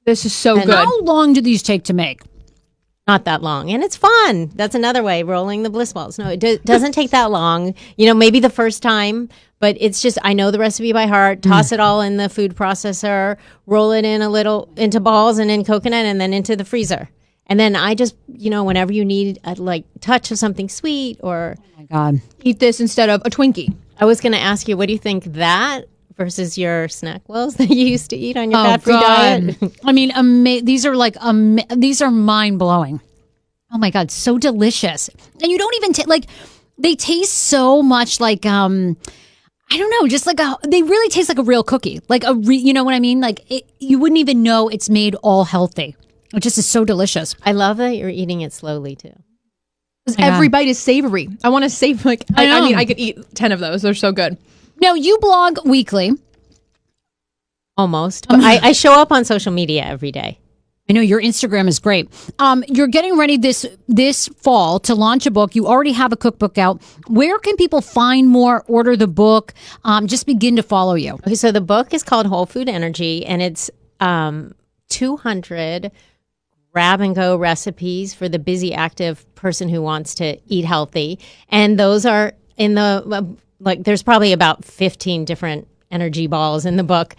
S2: this is so
S7: And
S2: good.
S1: How long do these take to make?
S7: not that long. And it's fun. That's another way, rolling the bliss balls. No, it doesn't take that long. Maybe the first time, but it's just, I know the recipe by heart. Toss it all in the food processor, roll it in a little into balls and in coconut and then into the freezer. And then I just, whenever you need a touch of something sweet or
S1: Oh my God.
S2: Eat this instead of a Twinkie.
S7: I was going to ask you, what do you think that versus your snack wells that you used to eat on your fat-free diet?
S1: I mean, these are these are mind blowing. Oh my God, so delicious. And you don't even they taste so much like I don't know, just like they really taste like a real cookie, like you know what I mean? Like you wouldn't even know it's made all healthy. It just is so delicious.
S7: I love that you're eating it slowly too.
S2: Every bite is savory. I want to save I
S1: know.
S2: mean, I could eat 10 of those. They're so good.
S1: Now you blog weekly.
S7: Almost. But I show up on social media every day.
S1: I know your Instagram is great. You're getting ready this fall to launch a book. You already have a cookbook out. Where can people find more, order the book, just begin to follow you?
S7: Okay, so the book is called Whole Food Energy, and it's 200 grab-and-go recipes for the busy, active person who wants to eat healthy. And those are in the, there's probably about 15 different energy balls in the book.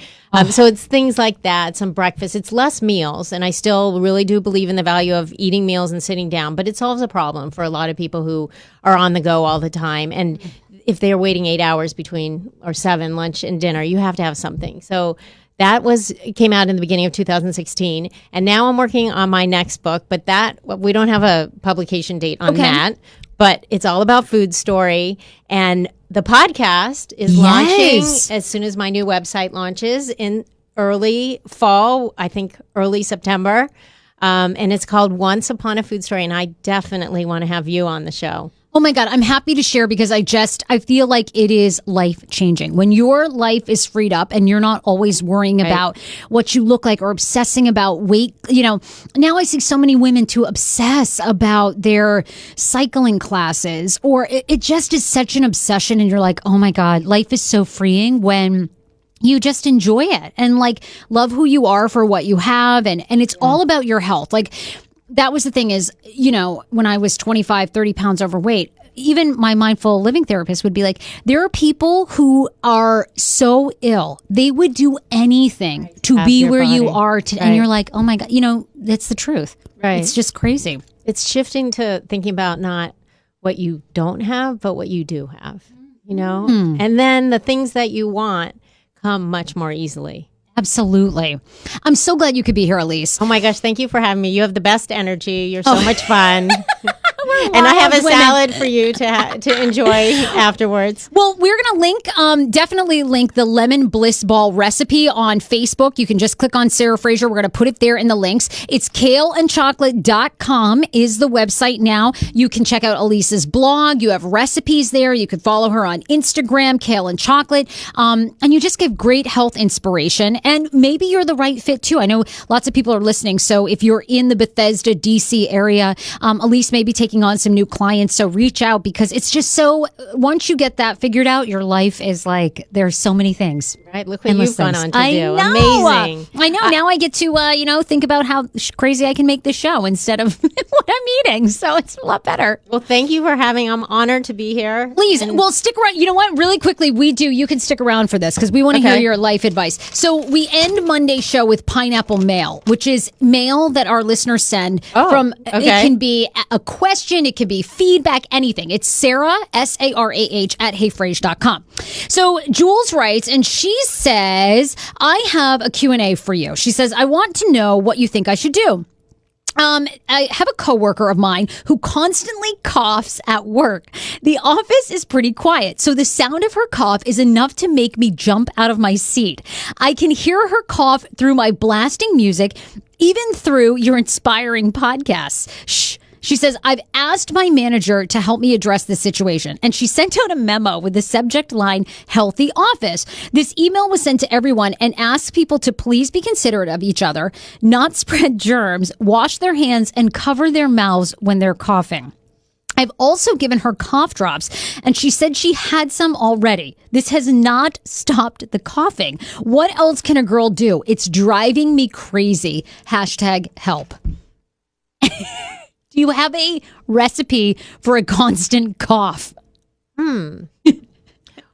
S7: So it's things like that, some breakfast. It's less meals, and I still really do believe in the value of eating meals and sitting down, but it solves a problem for a lot of people who are on the go all the time. And if they're waiting 8 hours between, or 7, lunch and dinner, you have to have something. So that came out in the beginning of 2016, and now I'm working on my next book, but we don't have a publication date on that, but it's all about food story. And the podcast is launching as soon as my new website launches in early fall, I think early September. And it's called Once Upon a Food Story, and I definitely want to have you on the show.
S1: Oh my God, I'm happy to share because I feel like it is life changing. When your life is freed up and you're not always worrying about what you look like or obsessing about weight. Now I see so many women to obsess about their cycling classes, or it just is such an obsession. And you're like, oh my God, life is so freeing when you just enjoy it and love who you are for what you have. And it's all about your health. That was the thing is, when I was 25, 30 pounds overweight, even my mindful living therapist would be like, there are people who are so ill. They would do anything to
S7: Half
S1: be
S7: your
S1: where you
S7: body.
S1: are. And you're like, oh my God, that's the truth.
S7: Right.
S1: It's just crazy.
S7: It's shifting to thinking about not what you don't have, but what you do have, And then the things that you want come much more easily.
S1: Absolutely. I'm so glad you could be here, Elise.
S7: Oh my gosh, thank you for having me. You have the best energy. You're so much fun. And I have a
S1: wild women.
S7: salad for you to enjoy afterwards.
S1: Well, we're going to definitely link the lemon bliss ball recipe on Facebook. You can just click on Sarah Fraser. We're going to put it there in the links. It's kaleandchocolate.com is the website now. You can check out Elise's blog. You have recipes there. You can follow her on Instagram, Kale and Chocolate. And you just give great health inspiration. And maybe you're the right fit too. I know lots of people are listening. So if you're in the Bethesda, DC area, Elise may be taking on some new clients. So reach out because it's just so, once you get that figured out, your life is like, there's so many things.
S7: Right? Look what
S1: Endless
S7: you've gone
S1: things.
S7: on to
S1: I
S7: do.
S1: know.
S7: Amazing.
S1: I know. Now I get to, think about how crazy I can make this show instead of what I'm eating. So it's a lot better.
S7: Well, thank you for having. I'm honored to be here.
S1: Please, well, stick around. You know what? Really quickly, you can stick around for this because we want to hear your life advice. So we end Monday's show with pineapple mail, which is mail that our listeners send from, it can be a question, it can be feedback, anything. It's Sarah, SARAH at heyfrase.com. So Jules writes, and she says, I have a Q&A for you. She says, I want to know what you think I should do. I have a coworker of mine who constantly coughs at work. The office is pretty quiet, so the sound of her cough is enough to make me jump out of my seat. I can hear her cough through my blasting music, even through your inspiring podcasts. Shh. She says, I've asked my manager to help me address the situation, and she sent out a memo with the subject line, Healthy Office. This email was sent to everyone and asked people to please be considerate of each other, not spread germs, wash their hands, and cover their mouths when they're coughing. I've also given her cough drops, and she said she had some already. This has not stopped the coughing. What else can a girl do? It's driving me crazy. #help. Do you have a recipe for a constant cough?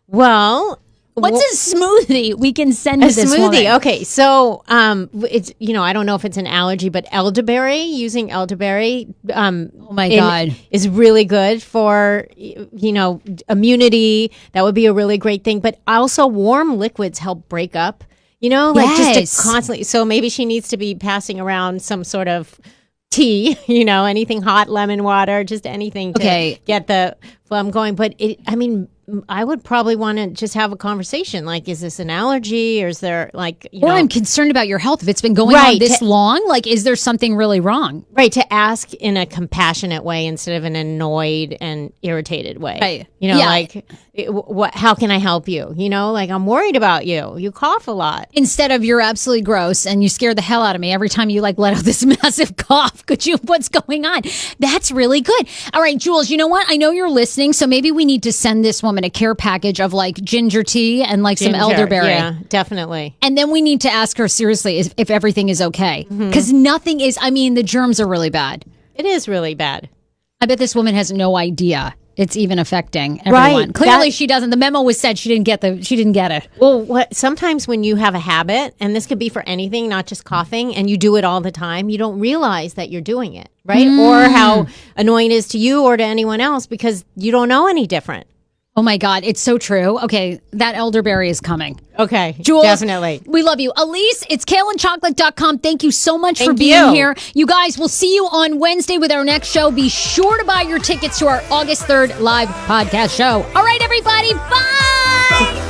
S7: Well,
S1: what's a smoothie we can send to this woman?
S7: Okay, so it's I don't know if it's an allergy, but elderberry, using elderberry,
S1: Oh my God,
S7: is really good for immunity. That would be a really great thing. But also, warm liquids help break up. Just to constantly. So maybe she needs to be passing around some sort of tea, anything hot, lemon water, just anything to get the phlegm going. But I would probably want to just have a conversation. Like, is this an allergy, or is there
S1: or I'm concerned about your health. If it's been going on this long, is there something really wrong?
S7: Right. To ask in a compassionate way instead of an annoyed and irritated way.
S1: Right.
S7: How can I help you? I'm worried about you. You cough a lot.
S1: Instead of you're absolutely gross and you scare the hell out of me every time you let out this massive cough. What's going on? That's really good. All right, Jules, you know what? I know you're listening, so maybe we need to send this woman a care package of ginger tea and some elderberry.
S7: Yeah, definitely.
S1: And then we need to ask her seriously if everything is okay. Because nothing is, the germs are really bad.
S7: It is really bad.
S1: I bet this woman has no idea it's even affecting everyone.
S7: Right.
S1: Clearly she doesn't. The memo was said she didn't get it.
S7: Well, sometimes when you have a habit, and this could be for anything, not just coughing, and you do it all the time, you don't realize that you're doing it, right? Or how annoying it is to you or to anyone else because you don't know any different.
S1: Oh my God, it's so true. Okay, that elderberry is coming.
S7: Okay,
S1: Jules,
S7: definitely.
S1: We love you. Elise, it's kaleandchocolate.com. Thank you so much for being here. You guys, we'll see you on Wednesday with our next show. Be sure to buy your tickets to our August 3rd live podcast show. All right, everybody, bye!